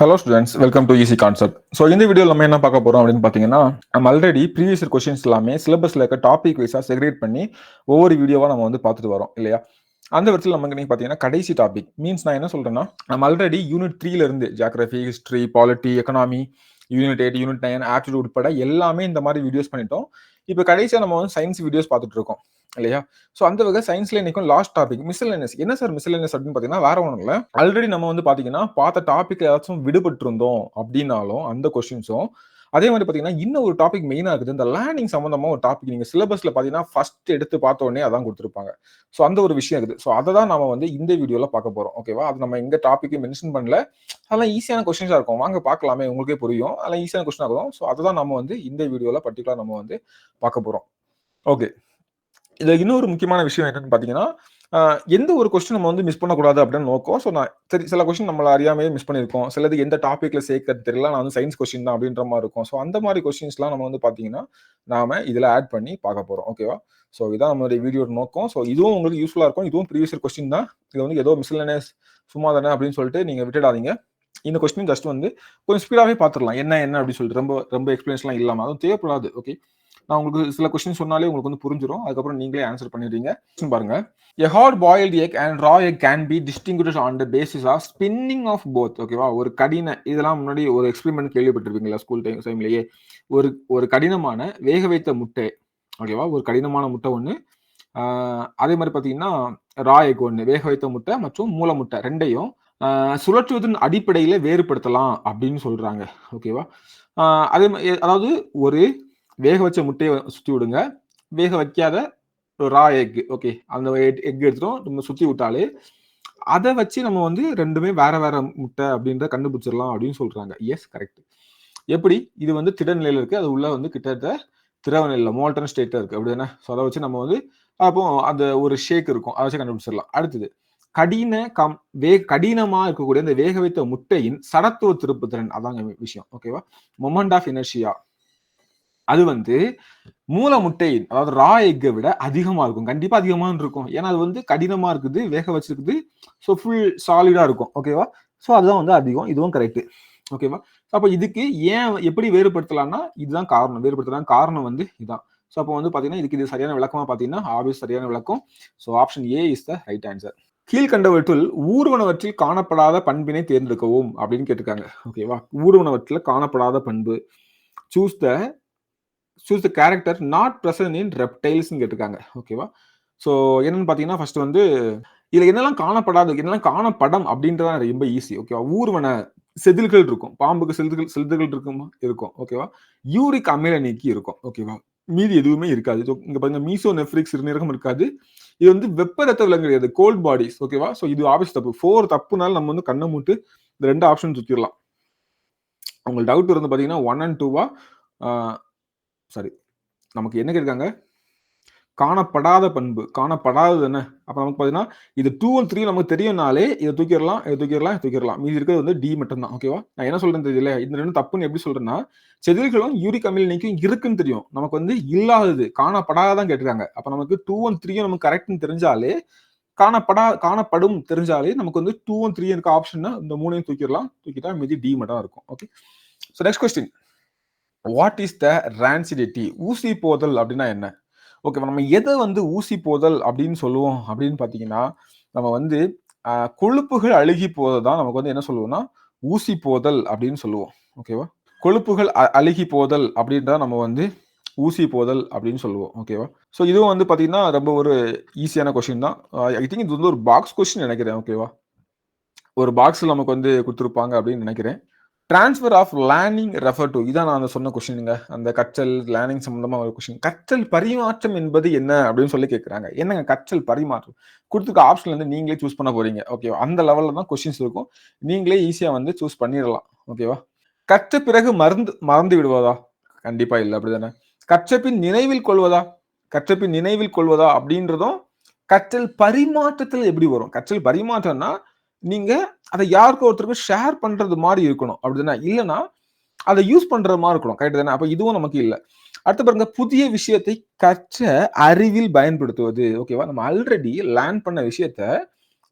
Hello students, welcome to easy concept. So இந்த வீடியோவில் நம்ம என்ன பார்க்க போறோம் அப்படின்னு பார்த்தீங்கன்னா, நம்ம ஆல்ரெடி ப்ரீவியஸ் கொஸ்டின்ஸ் எல்லாமே சிலபஸ்ல இருக்க டாபிக் வைஸாக செக்ரேட் பண்ணி ஒவ்வொரு வீடியோவா நம்ம வந்து பார்த்துட்டு வரோம் இல்லையா? அந்த விதத்தில் நமக்கு நீங்க பார்த்தீங்கன்னா கடைசி டாபிக் மீன்ஸ் நான் என்ன சொல்றேன்னா, நம்ம ஆல்ரெடி யூனிட் 3ல இருந்து geography, history, polity, economy, unit 8, unit 9, aptitude உட்பட எல்லாமே இந்த மாதிரி வீடியோஸ் பண்ணிட்டோம். இப்போ கடைசியாக நம்ம வந்து சயின்ஸ் வீடியோஸ் பார்த்துட்டு இருக்கோம் இல்லையா? ஸோ அந்த வகை சயின்ஸ்ல இன்னைக்கும் லாஸ்ட் டாபிக் மிஸ்செலேனியஸ். என்ன சார் மிஸ்செலேனியஸ் அப்படின்னு பார்த்தீங்கன்னா வேற ஒன்றும் இல்லை. ஆல்ரெடி நம்ம வந்து பார்த்தீங்கன்னா பார்த்த டாபிக்ல ஏதாச்சும் விடுபட்டு இருந்தோம் அப்படின்னாலும் அந்த கொஸ்டின்ஸும் அதே மாதிரி பார்த்தீங்கன்னா இன்னும் ஒரு டாபிக் மெயினாக இருக்குது. இந்த லேர்னிங் சம்பந்தமா ஒரு டாபிக் நீங்க சிலபஸ்ல பார்த்தீங்கன்னா ஃபர்ஸ்ட் எடுத்து பார்த்த உடனே அதான் கொடுத்துருப்பாங்க. ஸோ அந்த ஒரு விஷயம் இருக்குது. ஸோ அதை தான் நம்ம வந்து இந்த வீடியோல பார்க்க போறோம். ஓகேவா? அது நம்ம எங்க டாபிக் மென்ஷன் பண்ணல. அதெல்லாம் ஈஸியான கொஸ்டின்ஸா இருக்கும். வாங்க பார்க்கலாமே, உங்களுக்கே புரியும். அதெல்லாம் ஈஸியான கொஸ்டின் ஆகும். ஸோ அதை தான் நம்ம வந்து இந்த வீடியோல பர்டிகுலர் நம்ம வந்து பார்க்க போறோம். ஓகே, இதுல இன்னொரு முக்கியமான விஷயம் என்னன்னு பாத்தீங்கன்னா, எந்த ஒரு கொஸ்டின் நம்ம வந்து மிஸ் பண்ணக்கூடாது அப்படின்னு நோக்கம். ஸோ நான் சரி சில கொஸ்டின் நம்மள அறியாமையே மிஸ் பண்ணியிருக்கோம். சிலது எந்த டாபிக்ல சேர்க்கறது தெரியல, நான் வந்து சயின்ஸ் கொஸ்டின் தான் அப்படின்ற மாதிரி இருக்கும். ஸோ அந்த மாதிரி கொஸ்டின்ஸ்லாம் நம்ம வந்து பாத்தீங்கன்னா நாம இதுல ஆட் பண்ணி பார்க்க போறோம். ஓகேவா? ஸோ இதான் நம்மளுடைய வீடியோட நோக்கம். ஸோ இதுவும் உங்களுக்கு யூஸ்ஃபுல்லா இருக்கும். இதுவும் ப்ரீவியஸ் கொஸ்டின் தான். இது வந்து ஏதோ மிஸ்லெனியஸ் சும்மா தானே அப்படின்னு சொல்லிட்டு நீங்க விட்டுடாதீங்க. இந்த கொஸ்டின் ஜஸ்ட் வந்து கொஞ்சம் ஸ்பீடாவே பார்த்துடலாம். என்ன அப்படின்னு சொல்லிட்டு ரொம்ப ரொம்ப எக்ஸ்பிளேஷன்லாம் இல்லாம அதுவும் தேவைப்படாது. ஓகே, நான் உங்களுக்கு சில கொஸ்டின் சொன்னாலே உங்களுக்கு வந்து புரிஞ்சிடும். அதுக்கப்புறம் நீங்களே ஆன்சர் பண்ணிடுறீங்க. பாருங்க, a hard boiled egg and raw egg can be distinguished on the basis of spinning of both. ஓகேவா? ஒரு கடின இதெல்லாம் முன்னாடி ஒரு எக்ஸ்பெரிமெண்ட் கேள்விப்பட்டிருப்பீங்களா ஸ்கூல் டைம்லயே? ஒரு கடினமான வேக வைத்த முட்டை, ஓகேவா? ஒரு கடினமான முட்டை ஒன்று, அதே மாதிரி பார்த்தீங்கன்னா ரா எக் ஒன்று, வேக வைத்த முட்டை மற்றும் மூல முட்டை ரெண்டையும் சுழற்றுவதன் அடிப்படையில வேறுபடுத்தலாம் அப்படின்னு சொல்றாங்க. ஓகேவா? அதே மாதிரி அதாவது ஒரு வேக வச்ச முட்டையை சுற்றி விடுங்க, வேக வைக்காத ரா எக், ஓகே, அந்த எக் எடுத்துட்டோம், நம்ம சுற்றி விட்டாலே அதை வச்சு நம்ம வந்து ரெண்டுமே வேற வேற முட்டை அப்படின்றத கண்டுபிடிச்சிடலாம் அப்படின்னு சொல்றாங்க. Yes, correct. எப்படி? இது வந்து திட நிலையில இருக்கு, அது உள்ள வந்து கிட்டத்தட்ட திரவ நிலையில மோல்டன் ஸ்டேட்ல இருக்கு அப்படி தானே? ஸோ அதை வச்சு நம்ம வந்து அப்போ அந்த ஒரு ஷேக் இருக்கும், அதை வச்சு கண்டுபிடிச்சிடலாம். அடுத்தது கடினமா இருக்கக்கூடிய இந்த வேக வைத்த முட்டையின் சடத்துவ திருப்பு திறன், அதாங்க விஷயம். ஓகேவா? மொமெண்ட் ஆஃப் இனர்ஷியா அது வந்து மூல முட்டையின் அதாவது ரா எக்கை விட அதிகமா இருக்கும். கண்டிப்பா அதிகமா இருக்கும். ஏன்னா அது வந்து கடினமா இருக்குது, வேக வச்சிருக்குது. ஸோ ஃபுல் சாலிடா இருக்கும். ஓகேவா? ஸோ அதுதான் வந்து அதிகம். இதுவும் கரெக்ட். ஓகேவா? அப்ப இதுக்கு ஏன் எப்படி வேறுபடுத்தலாம்னா இதுதான் காரணம். வேறுபடுத்தலாம் காரணம் வந்து இதுதான். ஸோ அப்போ வந்து பாத்தீங்கன்னா இதுக்கு இது சரியான விளக்கமா பாத்தீங்கன்னா ஆப்வியஸ் சரியான விளக்கம். So option A is the right answer. கீழ்கண்டவற்றில் ஊர்வனவற்றில் காணப்படாத பண்பினை தேர்ந்தெடுக்கவும் அப்படின்னு கேட்டிருக்காங்க. ஓகேவா? ஊர்வனவற்றில் காணப்படாத பண்பு, choose the character not present in ரெப்டைல்ஸ்னு கேட்டிருக்காங்க. ஓகேவா? ஸோ என்னன்னு பார்த்தீங்கன்னா ஃபர்ஸ்ட் வந்து இதுல என்னெல்லாம் காணப்படாது, என்னெல்லாம் காணப்படம் அப்படின்றதான் ரொம்ப ஈஸி. ஓகேவா? ஊர்வன செதில்கள் இருக்கும், பாம்புக்கு செதில்கள் இருக்கும். ஓகேவா? யூரிக் அமில நீக்கி இருக்கும். ஓகேவா? மீதி எதுவுமே இருக்காது. இங்க பாருங்க, மீசோ நெஃப்ரிக் சிறுநீரகம் இருக்காது. இது வந்து வெப்ப ரத்த விலங்கு கிடையாது, கோல்ட் பாடிஸ். ஓகேவா? ஸோ இது ஆப்வியஸ் தப்பு. 4 தப்புனால நம்ம வந்து கண்ணை மூட்டு இந்த 2 ஆப்ஷன் சுத்திடலாம். உங்களுக்கு டவுட் இருந்து பார்த்தீங்கன்னா 1 and 2வா சாரி, நமக்கு என்ன கேட்காங்க? காணப்படாத பண்பு, காணப்படாதது என்ன? அப்ப நமக்கு பார்த்தீங்கன்னா இது 2 and 3 நமக்கு தெரியும்னாலே இதை தூக்கிடலாம். மீதி இருக்கிறது வந்து டி மட்டும் தான். ஓகேவா? நான் என்ன சொல்றேன் தெரியல, இந்த ரெண்டும் தப்புன்னு எப்படி சொல்றேன்னா, செதில்களும் யூரிக் அமில நீக்கும் இருக்குன்னு தெரியும், நமக்கு வந்து இல்லாதது காணப்படாதான் கேட்டிருக்காங்க. அப்ப நமக்கு 2 and 3 நமக்கு கரெக்ட்னு தெரிஞ்சாலே, காணப்படும் தெரிஞ்சாலே நமக்கு வந்து 2 and 3 இருக்க ஆப்ஷன் இந்த 3ஐயும் தூக்கிட்டா மீதி டி மட்டும் இருக்கும். Okay, so next question, what is the rancidity? ஊசி போதல் அப்படின்னா என்ன? ஓகே, நம்ம எதை வந்து ஊசி போதல் அப்படின்னு சொல்லுவோம் அப்படின்னு பார்த்தீங்கன்னா, நம்ம வந்து கொழுப்புகள் அழுகி போததான் நமக்கு வந்து என்ன சொல்லுவோம்னா ஊசி போதல் அப்படின்னு சொல்லுவோம். ஓகேவா? கொழுப்புகள் அழுகி போதல் அப்படின்றத நம்ம வந்து ஊசி போதல் அப்படின்னு சொல்லுவோம். ஓகேவா? ஸோ இதுவும் வந்து பார்த்தீங்கன்னா ரொம்ப ஒரு ஈஸியான கொஸ்டின் தான். ஐ திங்க் இது வந்து ஒரு பாக்ஸ் கொஸ்டின் நினைக்கிறேன். ஓகேவா? ஒரு பாக்ஸில் நமக்கு வந்து கொடுத்துருப்பாங்க அப்படின்னு நினைக்கிறேன். Transfer of learning refer to, இதான் நான் சொன்ன கொஸ்டினுங்க. அந்த கற்றல் லேர்னிங் சம்பந்தமா ஒரு கொஸ்டின். கற்றல் பரிமாற்றம் என்பது என்ன அப்படின்னு சொல்லி கேட்குறாங்க. என்னங்க கற்றல் பரிமாற்றம்? கொடுத்துருக்க ஆப்ஷன்ல இருந்து நீங்களே சூஸ் பண்ண போறீங்க. ஓகேவா? அந்த லெவல்ல தான் கொஸ்டின்ஸ் இருக்கும். நீங்களே ஈஸியா வந்து சூஸ் பண்ணிடலாம். ஓகேவா? கற்ற பிறகு மறந்து விடுவதா? கண்டிப்பா இல்லை, அப்படிதானே? கற்றபின் நினைவில் கொள்வதா அப்படின்றதும் கற்றல் பரிமாற்றத்தில் எப்படி வரும்? கற்றல் பரிமாற்றம்னா நீங்க அதை யாருக்கும் ஒருத்தருக்கு ஷேர் பண்றது மாதிரி இருக்கணும், அப்படிதானே? இல்லைன்னா அதை யூஸ் பண்ற மாதிரி இருக்கணும். கரெக்ட் தானே? அப்ப இதுவும் நமக்கு இல்லை. அடுத்து பாருங்க, புதிய விஷயத்தை கற்ற அறிவில் பயன்படுத்துவது. ஓகேவா? நம்ம ஆல்ரெடி லேர்ன் பண்ண விஷயத்த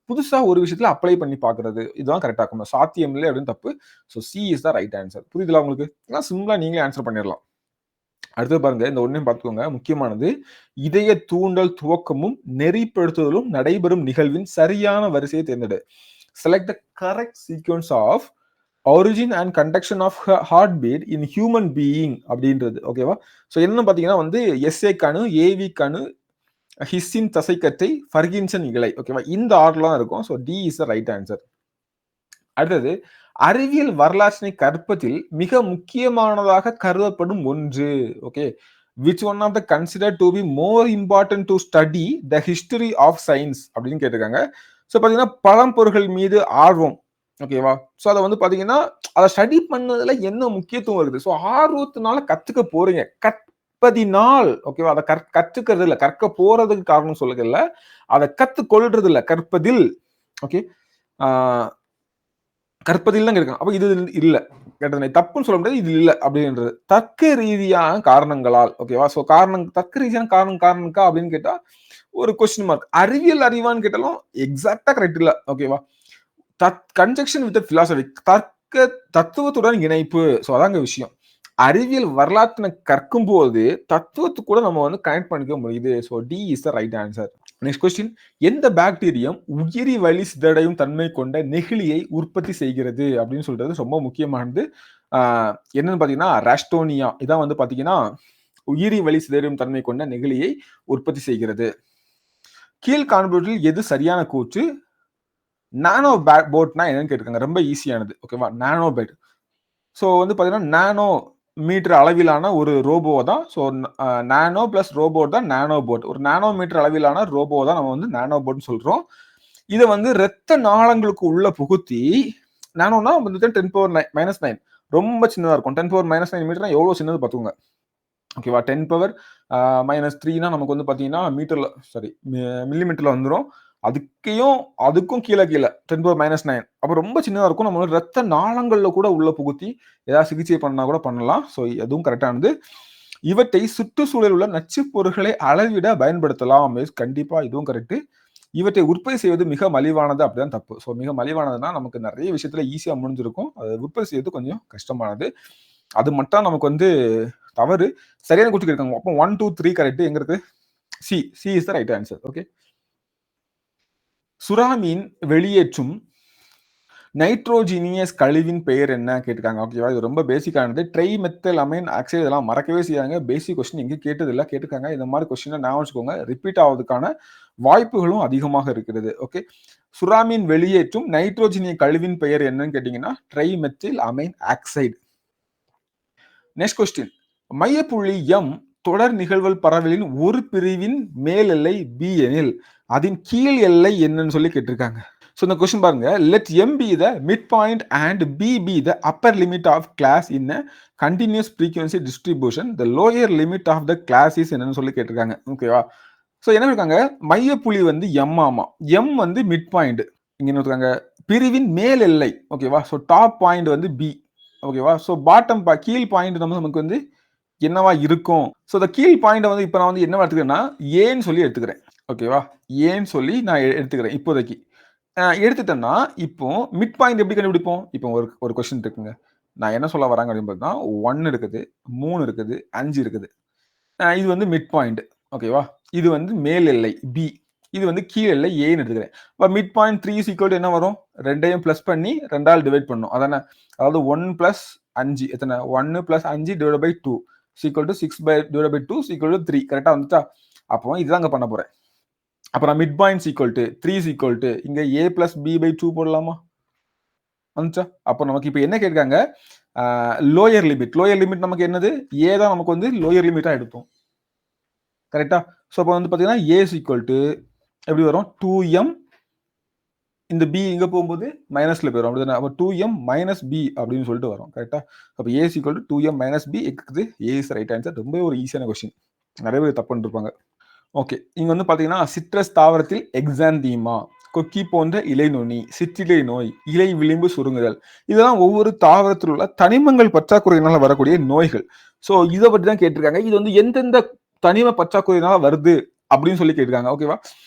புதுசா ஒரு விஷயத்துல அப்ளை பண்ணி பாக்குறது, இதுதான் கரெக்டா இருக்கும். சாத்தியம் இல்லை அப்படின்னு தப்பு. So C is the right answer. புரியுதுல உங்களுக்கு? சிம்பிளா நீங்களே ஆன்சர் பண்ணிடலாம். அடுத்து பாருங்க, இந்த ஒன்னையும் பார்த்துக்கோங்க. முக்கியமானது, இதய தூண்டல் துவக்கமும் நெறிப்படுத்துதலும் நடைபெறும் நிகழ்வின் சரியான வரிசையை தேர்ந்தெடு. Select the correct sequence of origin and conduction of heartbeat in human being அப்படின்றது. ஓகேவா? ஸோ என்னன்னு பார்த்தீங்கன்னா வந்து எஸ்ஏ கணு, ஏவி கணு, ஹிஸ்ஸின் தசைக்கட்டை, ஃபர்கின்சன் இலை. ஓகேவா? இந்த ஆர்டர்லாம் இருக்கும். So D is the right answer. அடுத்தது, அறிவியல் வரலாற்றினை கற்பதில் மிக முக்கியமானதாக கருதப்படும் ஒன்று. Okay, which one of the considered to be more important to study the history of science அப்படின்னு கேட்டிருக்காங்க. ஸோ பார்த்தீங்கன்னா பழம்பொருட்கள் மீது ஆர்வம். ஓகேவா? ஸோ அதை வந்து பார்த்தீங்கன்னா அதை ஸ்டடி பண்ணதுல என்ன முக்கியத்துவம் இருக்குது. ஸோ ஆர்வத்தினால கத்துக்க போறீங்க, கற்பதினால். ஓகேவா? அதை கற்றுக்கிறது இல்லை, கற்க போறதுக்கு காரணம் சொல்லுகல்ல, அதை கத்துக்கொள்றது இல்லை, கற்பதில். ஓகே, கற்பதில் தான் இருக்கும். அப்ப இது இல்ல, கேட்டது தப்புன்னு சொல்ல முடியாது, இது இல்ல அப்படின்றது தர்க்க ரீதியான காரணங்களால். ஓகேவா? சோ காரணம், தர்க்க ரீதியான காரணம்க்கா அப்படின்னு கேட்டா ஒரு கொஸ்டின் மார்க். அறிவியல் அறிவான்னு கேட்டாலும் எக்ஸாக்டா கரெக்ட் இல்ல. ஓகேவா? கன்ஜெக்ஷன் வித் பிலாசபி, தத்துவத்துடன் இணைப்பு. சோ அதாங்க விஷயம். அறிவியல் வரலாற்றினை கற்கும் போது தத்துவத்து கூட நம்ம வந்து கனெக்ட் பண்ணிக்க முடியுது. So D is the right answer. Next question, எந்த பாக்டீரியம் உயிரி வழி சிதறடையும் தன்மை கொண்ட நெகிழியை உற்பத்தி செய்கிறது அப்படின்னு சொல்றது ரொம்ப முக்கியமானது. என்னன்னு பாத்தீங்கன்னா ராஸ்டோனியா. இதான் வந்து பாத்தீங்கன்னா உயிரி வழி சிதறும் தன்மை கொண்ட நெகிழியை உற்பத்தி செய்கிறது. கீழ் காண்பவற்றில் எது சரியான கூற்று? நானோ போட்னா என்னன்னு கேட்டிருக்காங்க. ரொம்ப ஈஸியானது. ஓகேவா? நானோ பேட். ஸோ வந்து பாத்தீங்கன்னா நானோ மீட்டர் அளவிலான ஒரு ரோபோ தான். ஸோ நானோ பிளஸ் ரோபோட் தான் நானோ போட். ஒரு நானோ மீட்டர் அளவிலான ரோபோ தான் நம்ம வந்து நானோ போட்னு சொல்றோம். இதை வந்து ரத்த நாளங்களுக்கு உள்ள புகுத்தி, நானோனா வந்து 10⁻⁻9 ரொம்ப சின்னதா இருக்கும். 10⁻⁻9 மீட்டர்னா எவ்வளவு சின்னது பார்த்துக்கோங்க. ஓகேவா? 10⁻−3னா நமக்கு வந்து பாத்தீங்கன்னா மீட்டர்ல, சாரி மில்லிமீட்டர்ல வந்துடும். அதுக்கும் கீழே 10⁻−9. அப்ப ரொம்ப சின்னதா இருக்கும். நம்ம ரத்த நாளங்கள்ல கூட உள்ள புகுத்தி ஏதாவது சிகிச்சை பண்ணா கூட பண்ணலாம். ஸோ அதுவும் கரெக்டானது. இவற்றை சுற்றுச்சூழல் உள்ள நச்சு பொருட்களை அளவிட பயன்படுத்தலாம். கண்டிப்பா இதுவும் கரெக்ட். இவற்றை உற்பத்தி செய்வது மிக மலிவானது, அப்படிதான் தப்பு. ஸோ மிக மலிவானதுன்னா நமக்கு நிறைய விஷயத்துல ஈஸியா முடிஞ்சிருக்கும். அதை உற்பத்தி செய்வது கொஞ்சம் கஷ்டமானது. அது மட்டும் நமக்கு வந்து தவறு. சரியான கூட்டு இருக்காங்க. அப்போ 1, 2, 3 கரெக்ட். எங்க இருக்கு? C. C is the right answer. Okay, சுறாமீன் வெளியேற்றும் நைட்ரோஜினியஸ் கழிவின் பெயர் என்ன கேட்டிருக்காங்க. ஓகேவா? இது ரொம்ப பேசிக்கானது. ட்ரைமெத்தல் அமைன் ஆக்சைடு, இதெல்லாம் மறக்கவே செய்யாங்க. பேசிக் கொஸ்டின் எங்க கேட்டதில்ல, கேட்டிருக்காங்க. இந்த மாதிரி கொஸ்டின் ஞாபகம் வச்சுக்கோங்க. ரிப்பீட் ஆவதுக்கான வாய்ப்புகளும் அதிகமாக இருக்கிறது. ஓகே, சுறாமீன் வெளியேற்றும் நைட்ரோஜினிய கழிவின் பெயர் என்னன்னு கேட்டீங்கன்னா trimethyl amine oxide. Next question, மையப்புள்ளி எம் தொடர் நிகழ்வல் பரவலின் ஒரு பிரிவின் மேல் எல்லை பி எனில் அதன் கீழ் எல்லை என்னன்னு சொல்லி கேட்டிருக்காங்க. ஸோ இந்த கொஸ்டின் பாருங்க, let M be the mid point and B be the upper limit of class in continuous frequency distribution, the lower limit of the class is என்னன்னு சொல்லி கேட்டிருக்காங்க. ஓகேவா? ஸோ என்ன இருக்காங்க, மையப்புள்ளி வந்து எம். ஆமா, எம் வந்து மிட் பாயிண்ட். இங்க என்ன இருக்காங்க, பிரிவின் மேல் எல்லை. ஓகேவா? ஸோ டாப் பாயிண்ட் வந்து பி. ஓகேவா? ஸோ பாட்டம் கீழ் பாயிண்ட் நமக்கு வந்து என்னவா இருக்கும்? ஸோ இந்த கீழ் பாயிண்ட் வந்து இப்போ நான் வந்து என்னவா எடுத்துக்கிறேன்னா ஏன்னு சொல்லி எடுத்துக்கிறேன். ஓகேவா? ஏன்னு சொல்லி நான் எடுத்துக்கிறேன் இப்போதைக்கு. எடுத்துட்டேன்னா இப்போ மிட் பாயிண்ட் எப்படி கண்டுபிடிப்போம்? இப்போ ஒரு கொஸ்டின் இருக்குங்க. நான் என்ன சொல்ல வராங்க அப்படின்னு பார்த்தா 1 இருக்குது, 3 இருக்குது, 5 இருக்குது. இது வந்து மிட் பாயிண்ட். ஓகேவா? இது வந்து மேல் எல்லை பி, இது வந்து கீழ் எல்லை ஏன்னு எடுத்துக்கிறேன். இப்போ mid point 3 is equal to என்ன வரும்? 2ஐயும் பிளஸ் பண்ணி 2ஆல் டிவைட் பண்ணும். அதானே? அதாவது 1 + 5 எத்தனை? 1 + 5 divide by 2 equal to 6 divide by 2 equal to 3. கரெக்டா வந்துச்சா? அப்போ இதுதாங்க பண்ண போறேன். அப்போ நான் mid point equal to 3 equal to இங்க a + b பை 2 போடலாமா? வந்துச்சா? அப்போ நமக்கு இப்போ என்ன கேட்காங்க, லோயர் லிமிட். லோயர் லிமிட் நமக்கு என்னது? a தான் நமக்கு வந்து லோயர் லிமிட்டா எடுப்போம். கரெக்டா? ஸோ அப்போ வந்து பார்த்தீங்கன்னா a ஈக்குவல் டு எப்படி வரும்? 2m, இந்த b இங்க போகும்போது மைனஸ்ல போயிடும். அப்படிதானே? அப்போ 2m - b அப்படின்னு சொல்லிட்டு வரும். கரெக்டா? அப்போ a equal to 2m - b இருக்குது. a is right answer. ரொம்ப ஒரு ஈஸியான கொஸ்டின். நிறைய பேர் தப்பு பண்ணிருப்பாங்க. ஓகே, இங்க வந்து பாத்தீங்கன்னா சிட்ரஸ் தாவரத்தில் எக்ஸாந்தீமா, கொக்கி போன்ற இலை நுனி, சிற்றிலை நோய், இலை விளிம்பு சுருங்குதல், இதெல்லாம் ஒவ்வொரு தாவரத்தில் உள்ள தனிமங்கள் பற்றாக்குறையினால வரக்கூடிய நோய்கள். ஸோ இதை பற்றி தான் கேட்டிருக்காங்க. இது வந்து எந்தெந்த தனிம பற்றாக்குறையினால வருது அப்படின்னு சொல்லி கேட்டிருக்காங்க. ஓகேவா?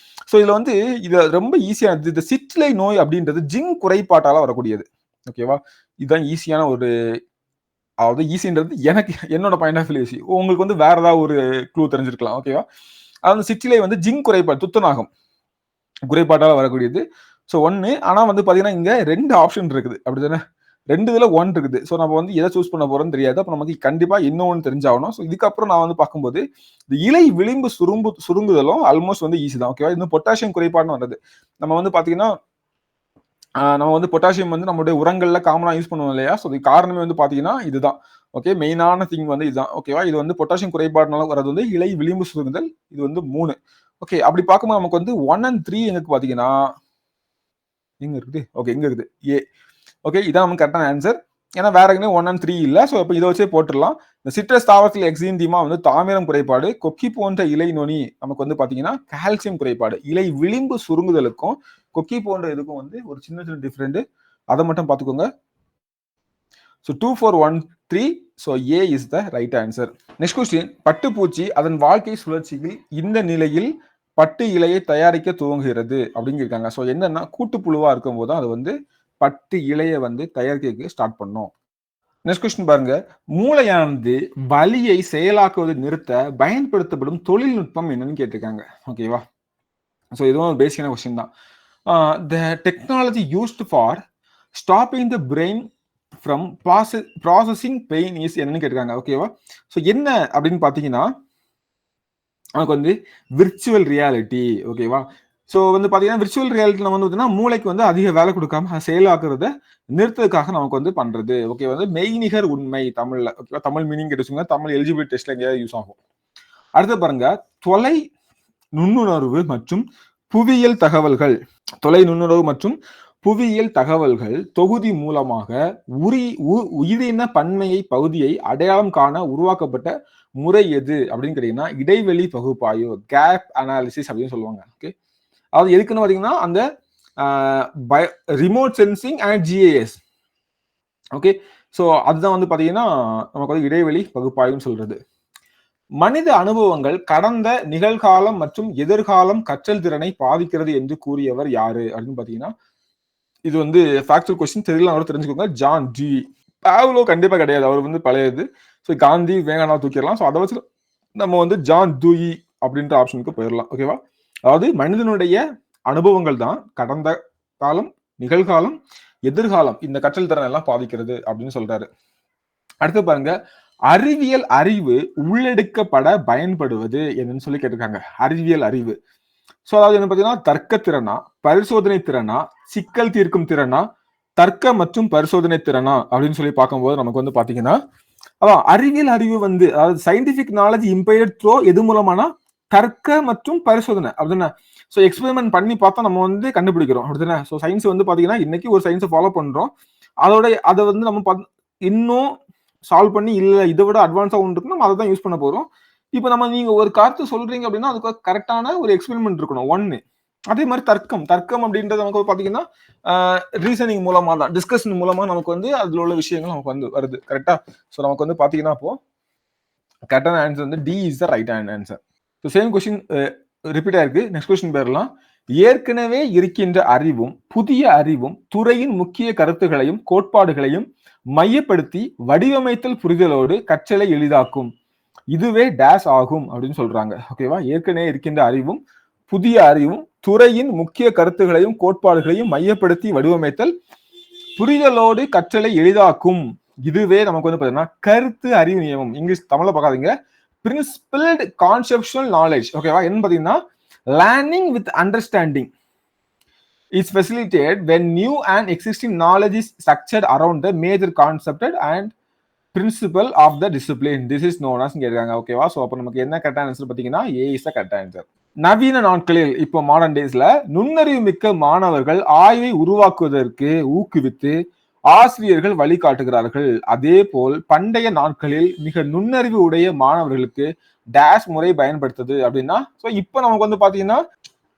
ஸோ இதுல வந்து இது ரொம்ப ஈஸியானது. இந்த சிற்றிலை நோய் அப்படின்றது ஜிங்க் குறைபாட்டால வரக்கூடியது. ஓகேவா? இதுதான் ஈஸியான ஒரு, அதாவது ஈஸின்றது எனக்கு என்னோட பாயிண்ட் ஆஃப் வியூ ஈஸி. உங்களுக்கு வந்து வேற ஏதாவது ஒரு க்ளூ தெரிஞ்சிருக்கலாம். ஓகேவா? அதாவது சிற்றிலை வந்து ஜிங்க் குறைபாடு, துத்தநாகம் குறைபாட்டால வரக்கூடியது. ஸோ 1. ஆனா வந்து பாத்தீங்கன்னா இங்க 2 ஆப்ஷன் இருக்குது. அப்படிதானே? 2 இதுல 1 இருக்குது. ஸோ நம்ம வந்து எதை சூஸ் பண்ண போறோம்னு தெரியாது. அப்ப நமக்கு கண்டிப்பா இன்னொன்னு தெரிஞ்சாகணும். ஸோ இதுக்கப்புறம் நான் வந்து பார்க்கும்போது இந்த இலை விளிம்பு சுருங்குதலும் ஆல்மோஸ்ட் வந்து ஈஸி தான். ஓகேவா? இன்னும் பொட்டாசியம் குறைபாடுன்னு வந்தது. நம்ம வந்து பாத்தீங்கன்னா நம்ம வந்து பொட்டாசியம் வந்து நம்மளுடைய உரங்கள்ல காமனா யூஸ் பண்ணுவோம் இல்லையா? ஸோ இது காரணமே வந்து பாத்தீங்கன்னா இதுதான். ஓகே, மெயினான திங் வந்து இதுதான். ஓகேவா? இது வந்து பொட்டாசியம் குறைபாடுனால வர்றது வந்து இலை விளிம்பு சுருங்குதல். இது வந்து 3. ஓகே, அப்படி பார்க்கும்போது நமக்கு வந்து 1 and 3 எங்க பாத்தீங்கன்னா எங்க இருக்குது? ஓகே, இங்க இருக்குது. ஏ. ஓகே, இதான் நமக்கு கரெக்டான ஆன்சர். ஏன்னா வேற எங்கேயும் 1 and 3 இல்ல. ஸோ அப்ப இதை வச்சே போட்டுடலாம். இந்த சிட்ரஸ் தாவரத்தில் எக்ஸிந்தீமா வந்து தாமிரம் குறைபாடு, கொக்கி போன்ற இலை நுனி நமக்கு வந்து பாத்தீங்கன்னா கால்சியம் குறைபாடு. இலை விளிம்பு சுருங்குதலுக்கும் கொக்கி போன்ற இதுக்கும் வந்து ஒரு சின்ன சின்ன டிஃபரெண்ட். அதை மட்டும் பார்த்துக்கோங்க. So 2, 4, 1, 3. So A is the right answer. Next question. பட்டுப்பூச்சி அதன் வாழ்க்கை சுழற்சியில் இந்த நிலையில் பட்டு இலையை தயாரிக்க துவங்குகிறது அப்படின்னு இருக்காங்க. ஸோ என்னன்னா கூட்டுப்புழுவா இருக்கும் போது அது வந்து பட்டு இலையை வந்து தயாரிக்க ஸ்டார்ட் பண்ணும். நெக்ஸ்ட் கொஸ்டின் பாருங்க. மூளையானது வலியை செயலாக்குவதை நிறுத்த பயன்படுத்தப்படும் தொழில்நுட்பம் என்னன்னு கேட்டிருக்காங்க. ஓகேவா? ஸோ இதுவும் ஒரு பேசிக்கான கொஸ்டின் தான். The technology used for stopping the brain from processing pain is என்னன்னு கேட்டிருக்காங்க. ஓகேவா? ஸோ என்ன அப்படின்னு பார்த்தீங்கன்னா நமக்கு வந்து விர்ச்சுவல் ரியாலிட்டி. ஓகேவா? ஸோ வந்து பார்த்தீங்கன்னா விர்ச்சுவல் ரியாலிட்டி நம்ம வந்து மூளைக்கு வந்து அதிக வேலை கொடுக்காம செயலாக்குறத நிறுத்ததுக்காக நமக்கு வந்து பண்றது. ஓகே, வந்து மெய்நிகர் உண்மை தமிழ்ல. ஓகேவா? தமிழ் மீனிங் கேட்டுச்சுங்க. தமிழ் எலிஜிபிலிட்டி டெஸ்ட்ல எங்கேயாவது யூஸ் ஆகும். அடுத்து பாருங்க. தொலை நுண்ணுணர்வு மற்றும் புவியியல் தகவல்கள். தொலை நுண்ணுணர்வு மற்றும் புவியியல் தகவல்கள் தொகுதி மூலமாக உயிரின பன்மையை பகுதியை அடையாளம் காண உருவாக்கப்பட்ட முறை எது அப்படின்னு கேட்டீங்கன்னா இடைவெளி பகுப்பாய்வு, கேப் அனாலிசிஸ் அப்படின்னு சொல்லுவாங்க. ஓகே, அது எதுக்குன்னு பாத்தீங்கன்னா அந்த remote sensing and GAS. Okay, so அதுதான் வந்து பாத்தீங்கன்னா நமக்கு வந்து இடைவெளி பகுப்பாய்வுன்னு சொல்றது. மனித அனுபவங்கள் கடந்த நிகழ்காலம் மற்றும் எதிர்காலம் கற்றல் திறனை பாதிக்கிறது என்று கூறியவர் யாரு அப்படின்னு பாத்தீங்கன்னா இது வந்து ஃபேக்சுவல் கொஸ்டின், தெரியல தெரிஞ்சுக்கோங்க. John D. பாவ்லோ கண்டிப்பா கிடையாது, அவர் வந்து பழையது. ஸோ காந்தி வேகனா தூக்கிடலாம். ஸோ அதை வச்சு நம்ம வந்து ஜான் டூயி அப்படின்ற ஆப்ஷனுக்கு போயிடலாம். ஓகேவா? அதாவது மனிதனுடைய அனுபவங்கள் தான் கடந்த காலம், நிகழ்காலம், எதிர்காலம் இந்த கற்றல் திறன் எல்லாம் பாதிக்கிறது அப்படின்னு சொல்றாரு. அடுத்து பாருங்க. அறிவியல் அறிவு உள்ளெடுக்கப்பட பயன்படுவது என்னன்னு சொல்லி கேட்டிருக்காங்க. அறிவியல் அறிவு. ஸோ அதாவது என்ன பார்த்தீங்கன்னா தர்க்க திறனா, பரிசோதனை திறனா, சிக்கல் தீர்க்கும் திறனா, தர்க்க மற்றும் பரிசோதனை திறனா அப்படின்னு சொல்லி பார்க்கும்போது நமக்கு வந்து பாத்தீங்கன்னா அதான் அறிவியல் அறிவு வந்து அதாவது சயின்டிபிக் நாலேஜ் இம்பைர்ட் த்ரோ எது மூலமானா தர்க்க மற்றும் பரிசோதனை அப்படின்னா. ஸோ எக்ஸ்பெரிமெண்ட் பண்ணி பார்த்தா நம்ம வந்து கண்டுபிடிக்கிறோம் அப்படிதானே. ஸோ சயின்ஸ் வந்து பாத்தீங்கன்னா இன்னைக்கு ஒரு சயின்ஸை ஃபாலோ பண்றோம். அதை வந்து நம்ம இன்னும் சால்வ் பண்ணி இல்ல இதை விட அட்வான்ஸா ஒன்று இருக்கு, நம்ம அதை தான் யூஸ் பண்ண போறோம். இப்போ நம்ம நீங்க ஒரு கருத்து சொல்றீங்க அப்படின்னா அதுக்கு கரெக்டான ஒரு எக்ஸ்பெரிமெண்ட் இருக்கணும். 1. அதே மாதிரி தர்க்கம் அப்படின்றது நமக்கு பாத்தீங்கன்னா ரீசனிங் மூலமா தான், டிஸ்கஷன் மூலமா நமக்கு வந்து அதுல உள்ள விஷயங்கள் நமக்கு வந்து வருது. கரெக்டா? ஸோ நமக்கு வந்து பாத்தீங்கன்னா அப்போ கரெக்டான ஆன்சர் வந்து D is the right answer. So same question repeat ஆயிருக்கு. நெக்ஸ்ட் கொஸ்டின் பேரலாம். ஏற்கனவே இருக்கின்ற அறிவும் புதிய அறிவும் துறையின் முக்கிய கருத்துகளையும் கோட்பாடுகளையும் மையப்படுத்தி வடிவமைத்தல் புரிதலோடு கற்றலை எளிதாக்கும். இதுவே டேஷ் ஆகும் அப்படின்னு சொல்றாங்க. ஓகேவா? ஏற்கனவே இருக்கின்ற அறிவும் புதிய அறிவும் துறையின் முக்கிய கருத்துகளையும் கோட்பாடுகளையும் மையப்படுத்தி வடிவமைத்தல் புரிதலோடு கற்றலை எளிதாக்கும். இதுவே நமக்கு வந்து பாத்தீங்கன்னா கருத்து அறிவு நியமம். இங்கிலீஷ் தமிழ்ல பார்க்காதீங்க. Principled conceptual knowledge. ஓகேவா? என்ன பாத்தீங்கன்னா learning with understanding is facilitate when new and existing knowledge is structured around the major concept and principle of the discipline. This is known as கேட்காங்க. ஓகேவா? ஸோ அப்போ நமக்கு என்ன கரெக்டான ஆன்சர் பார்த்தீங்கன்னா ஏ இஸ் த கரெக்ட் ஆன்சர். நவீன நாட்களில் இப்போ மாடர்ன் டேஸ்ல நுண்ணறிவு மிக்க மாணவர்கள் ஆய்வை உருவாக்குவதற்கு ஊக்குவித்து ஆசிரியர்கள் வழிகாட்டுகிறார்கள். அதே போல் பண்டைய நாட்களில் மிக நுண்ணறிவு உடைய மாணவர்களுக்கு டேஷ் முறை பயன்படுத்துது அப்படின்னா. ஸோ இப்போ நமக்கு வந்து பாத்தீங்கன்னா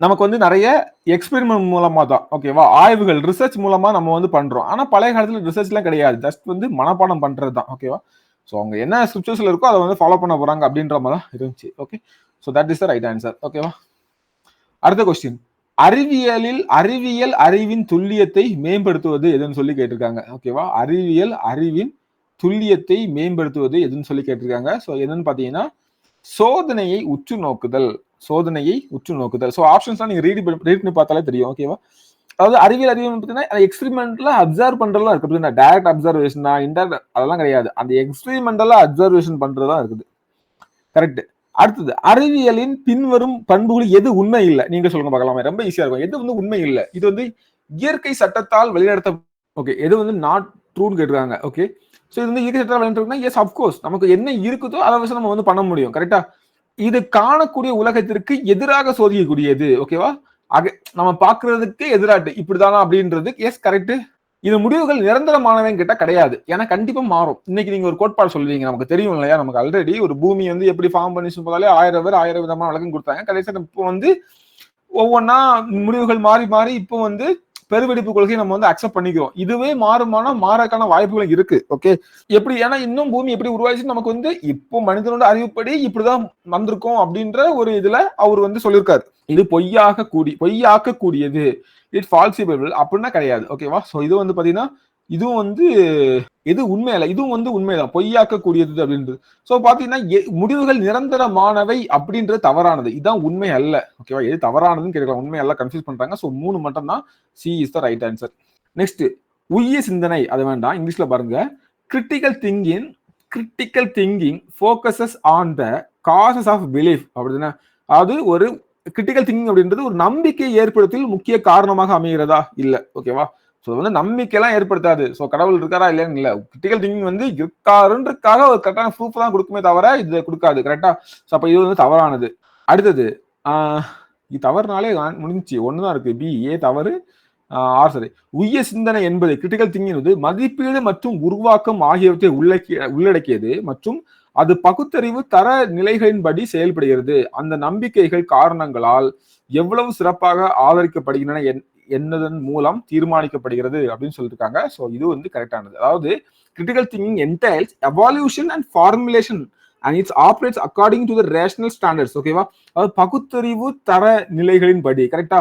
நமக்கு வந்து நிறைய எக்ஸ்பெரிமெண்ட் மூலமா தான். ஓகேவா? ஆய்வுகள் ரிசர்ச் மூலமா நம்ம வந்து பண்றோம். ஆனா பழைய காலத்துல ரிசர்ச் எல்லாம் கிடையாது, ஜஸ்ட் வந்து மனப்பாடம் பண்றது தான். ஓகேவா? ஸோ அவங்க என்ன ஸ்கிரிப்சர்ஸ்ல இருக்கோ அதை வந்து ஃபாலோ பண்ண போறாங்க அப்படின்ற மாதிரி தான் இருந்துச்சு. Okay, so that is the right answer. ஓகேவா? அடுத்த கொஸ்டின், அறிவியல் அறிவின் துல்லியத்தை மேம்படுத்துவது எதுன்னு சொல்லி கேட்டிருக்காங்க. ஓகேவா? அறிவியல் அறிவின் துல்லியத்தை மேம்படுத்துவது எதுன்னு சொல்லி கேட்டிருக்காங்க. ஸோ என்னன்னு பாத்தீங்கன்னா சோதனையை உற்று நோக்குதல். ஸோ ஆப்ஷன்ஸ்லாம் நீங்க ரீட் பண்ணி பார்த்தாலே தெரியும். ஓகேவா? அதாவது அறிவியல் பார்த்தீங்கன்னா எக்ஸ்பெரிமெண்ட்ல அப்சர்வ் பண்றதெல்லாம் இருக்குது. டைரக்ட் அப்சர்வேஷனா இன்டைரக்ட் அதெல்லாம் கிடையாது. அந்த எக்ஸ்பெரிமெண்டலா அப்சர்வேஷன் பண்றதா இருக்குது. கரெக்ட். அடுத்தது, அறிவியலின் பின்வரும் பண்புகள் எது உண்மை இல்லை? நீங்க சொல்லுங்க பார்க்கலாமே. ரொம்ப ஈஸியா இருக்கும். எது வந்து உண்மை இல்லை? இது வந்து இயற்கை சட்டத்தால் வழிநடத்த. ஓகே, எது வந்து நாட் ட்ரூன்னு கேட்டுருக்காங்க. ஓகே, ஸோ இது வந்து இயற்கை சட்டத்தால் வழிநடத்துனா எஸ் அப்கோர்ஸ் நமக்கு என்ன இருக்குதோ அதை வச்சு நம்ம வந்து பண்ண முடியும். கரெக்டா? இது காணக்கூடிய உலகத்திற்கு எதிராக சோதிக்கக்கூடியது. ஓகேவா? நம்ம பாக்குறதுக்கு எதிராட்டு இப்படிதானா அப்படின்றது எஸ் கரெக்ட். இது முடிவுகள் நிரந்தரமானவன் கேட்டா கிடையாது. ஏன்னா கண்டிப்பா மாறும். இன்னைக்கு நீங்க ஒரு கோட்பாடு சொல்லுவீங்க, நமக்கு தெரியும் இல்லையா? நமக்கு ஆல்ரெடி ஒரு பூமி வந்து எப்படி ஃபார்ம் பண்ணி போதாலே 1000 விதமான விளக்கம் கொடுத்தாங்க. கடைசியா இப்போ வந்து ஒவ்வொன்னா முடிவுகள் மாறி மாறி இப்போ வந்து பெருவெடிப்பு கொள்கையை நம்ம வந்து அக்செப்ட் பண்ணிக்கிறோம். இதுவே மாறுமானா மாறக்கான வாய்ப்புகள் இருக்கு. ஓகே, எப்படி? ஏன்னா இன்னும் பூமி எப்படி உருவாயிச்சு நமக்கு வந்து இப்போ மனிதனோட அறிவுப்படி இப்படிதான் வந்திருக்கும் அப்படின்ற ஒரு இதுல அவர் வந்து சொல்லியிருக்காரு. இது பொய்யாக்க கூடியது, இட் ஃபால்சிபிள் அப்படின்னா கிடையாது. ஓகேவா? ஸோ இது வந்து பாத்தீங்கன்னா இதுவும் வந்து எது உண்மை இல்லை, இதுவும் வந்து உண்மைதான், பொய்யாக்க கூடியது அப்படின்றது. ஸோ பாத்தீங்கன்னா முடிவுகள் நிரந்தரமானவை அப்படின்றது தவறானது, இதுதான் உண்மை அல்ல. ஓகேவா? எது தவறானதுன்னு கேட்கலாம், உண்மை எல்லாம் கன்ஃபியூஸ் பண்றாங்க. ஸோ 3 மட்டும் தான். C is the right answer. Next, உய்ய சிந்தனை, அது வேண்டாம், இங்கிலீஷ்ல பாருங்க. Critical thinking focuses on the causes of belief அப்படின்னா, அது ஒரு கிரிட்டிக்கல் திங்கிங் அப்படின்றது ஒரு நம்பிக்கையை ஏற்படுத்தில் முக்கிய காரணமாக அமைகிறதா? இல்ல. ஓகேவா? ஸோ வந்து நம்பிக்கையெல்லாம் ஏற்படுத்தாது. ஸோ கடவுள் இருக்காரா இல்லைன்னு இல்ல, கிரிட்டிக்கல் திங்கிங் வந்து இருக்காருன்றதுக்காக ஒரு கரெக்டான ப்ரூஃப் தான் கொடுக்குமே தவிர இது கொடுக்காது. கரெக்டா? ஸோ அப்ப இது வந்து தவறானது. அடுத்தது, இது தவறுனாலே முடிஞ்சிச்சு, ஒண்ணுதான் இருக்கு. பி ஏ தவறு, ஆர் சரி. உய்ய சிந்தனை என்பது கிரிட்டிக்கல் திங்கிங் வந்து மதிப்பீடு மற்றும் உருவாக்கம் ஆகியவற்றை உள்ளடக்கியது மற்றும் அது பகுத்தறிவு தர நிலைகளின்படி செயல்படுகிறது. அந்த நம்பிக்கைகள் காரணங்களால் எவ்வளவு சிறப்பாக ஆதரிக்கப்படுகின்றன என்னதன் மூலம் தீர்மானிக்கப்படுகிறது அப்படின்னு சொல்லியிருக்காங்க. ஸோ இது வந்து கரெக்டானது. அதாவது critical thinking entails evaluation and formulation and it's operates according to the rational standards. ஓகேவா? அதாவது பகுத்தறிவு தர நிலைகளின் படி. கரெக்டா?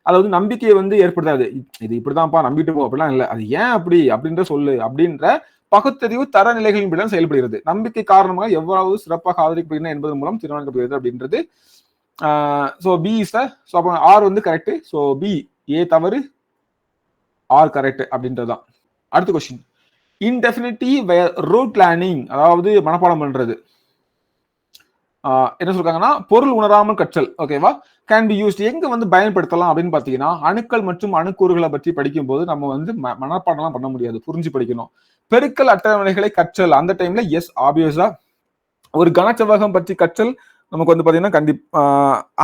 அதாவது நம்பிக்கையை வந்து ஏற்படுத்தாது. இது இப்படிதான்ப்பா நம்பிட்டு போ அப்படிலாம் இல்லை, அது ஏன் அப்படி அப்படின்ற சொல்லு அப்படின்ற பகுத்தறிவு தர நிலைகளின் படி செயல்படுகிறது. நம்பிக்கை காரணமாக எவ்வளவு சிறப்பாக ஆதரிக்கப்படுகிறது என்பதன் மூலம் தீர்மானிக்கப்படுகிறது அப்படின்றது. So B is the, so அப்போ ஆர் வந்து கரெக்ட். ஸோ பி ஏ தவறு, ஆர் கரெக்ட் அப்படின்றதுதான். அடுத்த கொஸ்டின், இன்டெஃபினிட்டிவ் ரூட் பிளானிங், அதாவது மனப்பாடம் பண்றது. என்ன சொல்றாங்கன்னா பொருள் உணராமல் கற்றல். ஓகேவா? கேன் பி யூஸ்ட், எங்க வந்து பயன்படுத்தலாம் அப்படின்னு பாத்தீங்கன்னா அணுக்கள் மற்றும் அணுக்கூறுகளை பற்றி படிக்கும் போது நம்ம வந்து மனப்பாடம்லாம் பண்ண முடியாது, புரிஞ்சு படிக்கணும். பெருக்கல் அட்டவணைகளை கற்றல், அந்த டைம்ல எஸ் ஆப்வியஸா. ஒரு கனச்செவ்வகம் பற்றி கற்றல் நமக்கு வந்து பாத்தீங்கன்னா கண்டிப்பா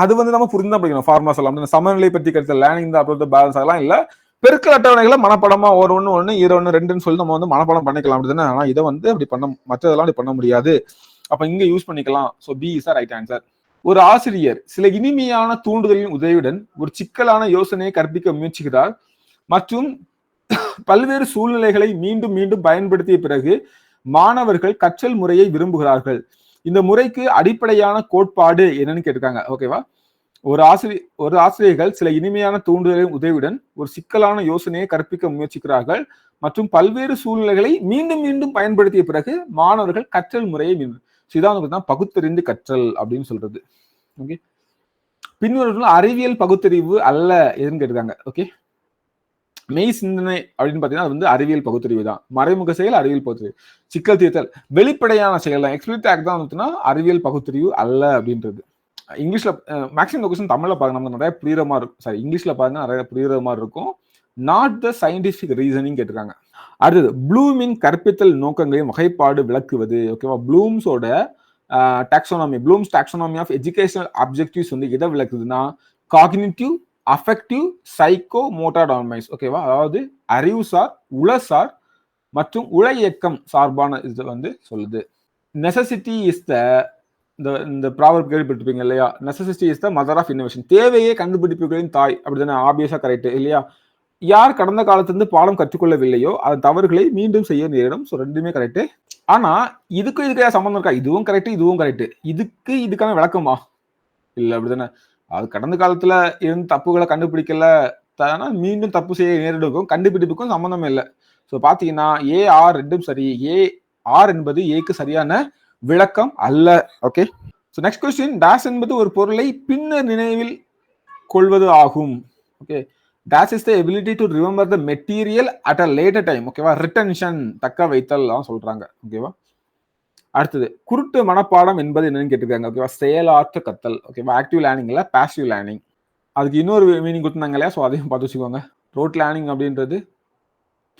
அது வந்து நம்ம புரிஞ்சுதான் படிக்கணும். ஃபார்மாஸ் எல்லாம் சமநிலை பற்றி கற்றல், லேர்னிங் த அப்ரோச் பேலன்ஸ், அதெல்லாம் இல்ல. பெருக்கல் அட்டவணைகளை மனப்படமா ஒரு 1 1 2 சொல்லி நம்ம வந்து மனப்பாடம் பண்ணிக்கலாம் அப்படிதானே. ஆனா இதை வந்து அப்படி மற்றதெல்லாம் அப்படி பண்ண முடியாது. அப்ப இங்க யூஸ் பண்ணிக்கலாம். So B is right answer. ஒரு ஆசிரியர் சில இனிமையான தூண்டுதலின் உதவியுடன் ஒரு சிக்கலான யோசனையை கற்பிக்க முயற்சிக்கிறார் மற்றும் பல்வேறு சூழ்நிலைகளை மீண்டும் மீண்டும் பயன்படுத்திய பிறகு மாணவர்கள் கற்றல் முறையை விரும்புகிறார்கள். இந்த முறைக்கு அடிப்படையான கோட்பாடு என்னன்னு கேட்டிருக்காங்க. ஓகேவா? ஒரு ஆசிரியர்கள் சில இனிமையான தூண்டுதலின் உதவியுடன் ஒரு சிக்கலான யோசனையை கற்பிக்க முயற்சிக்கிறார்கள் மற்றும் பல்வேறு சூழ்நிலைகளை மீண்டும் மீண்டும் பயன்படுத்திய பிறகு மாணவர்கள் கற்றல் முறையை இதான் பகுத்தறிந்து கற்றல் அப்படின்னு சொல்றது. ஓகே, பின்வரும் அறிவியல் பகுத்தறிவு அல்ல எதுன்னு கேட்டிருக்காங்க. ஓகே, மெய் சிந்தனை அப்படின்னு பாத்தீங்கன்னா அது வந்து அறிவியல் பகுத்தறிவு தான். மறைமுக செயல் அறிவியல் பகுத்தறிவு. சிக்கல் தீர்த்தல் வெளிப்படையான செயல் தான், எக்ஸ்பிளிசிட் ஆக்ட் தான் வந்துச்சுன்னா அறிவியல் பகுத்தறிவு அல்ல அப்படின்றது. இங்கிலீஷ்ல மேக்ஸிமம் கொஸ்டின் தமிழ்ல பாருங்க, நமக்கு நிறைய புரியுற மாதிரி இருக்கும். சாரி, இங்கிலீஷ்ல பாருங்க நிறைய புரியுற மாதிரி இருக்கும். நாட் த சயின்டிபிக் ரீசனிங் கேட்டிருக்காங்க. அடுத்தது, ப்ளூமின் கற்பித்தல் நோக்கங்களின் வகைப்பாடு விளக்குவது. ஓகேவா? ப்ளூம்ஸோட taxonomy, Bloom's taxonomy of educational objectives வந்து எதை விளக்குதுன்னா cognitive, affective, psycho motor domains. ஓகேவா? அதாவது அறிவுசார், உளசார் மற்றும் உள இயக்கம் சார்பான இது வந்து சொல்லுது. நெசசிட்டி இஸ் த, இந்த ப்ராவர்ப் கேள்விப்பட்டிருப்பீங்க இல்லையா? Necessity is the mother of innovation. தேவையே கண்டுபிடிப்புகளின் தாய் அப்படிதானே? ஆப்வியஸா கரெக்ட் இல்லையா? யார் கடந்த காலத்திலிருந்து பாடம் கற்றுக்கொள்ளவில்லையோ அதன் தவறுகளை மீண்டும் செய்ய நேரிடும். ஸோ ரெண்டுமே கரெக்ட். ஆனா இதுக்கு சம்பந்தம் இருக்கா? இதுவும் கரெக்ட், இதுவும் கரெக்ட். இதுக்கான விளக்கமா? இல்ல அப்படிதானே? அது கடந்த காலத்துல இருந்து தப்புகளை கண்டுபிடிக்கல மீண்டும் தப்பு செய்ய நேரிடுக்கும் கண்டுபிடிப்புக்கும் சம்பந்தம் இல்லை. ஸோ பாத்தீங்கன்னா ஏ ஆர் ரெண்டும் சரி. ஏ ஆர் என்பது ஏக்கு சரியான விளக்கம் அல்ல. Okay, so next question, toss என்பது ஒரு பொருளை பின்னர் நினைவில் கொள்வது ஆகும். Okay, toss is the ability to remember the material at a later time. ஓகேவா, ரிட்டன்ஷன் தக்க வைத்தல் சொல்றாங்க. ஓகேவா, அடுத்தது குருட்டு மனப்பாடம் என்பது என்னன்னு கேட்டிருக்காங்க. ஓகேவா, செயலாற்ற கத்தல். ஓகேவா, ஆக்டிவ் லேர்னிங்ல பாசிவ் லேர்னிங். அதுக்கு இன்னொரு மீனிங் கொடுத்துருந்தாங்க இல்லையா, ஸோ அதையும் பார்த்து வச்சுக்கோங்க. ரோட் லேர்னிங் அப்படின்றது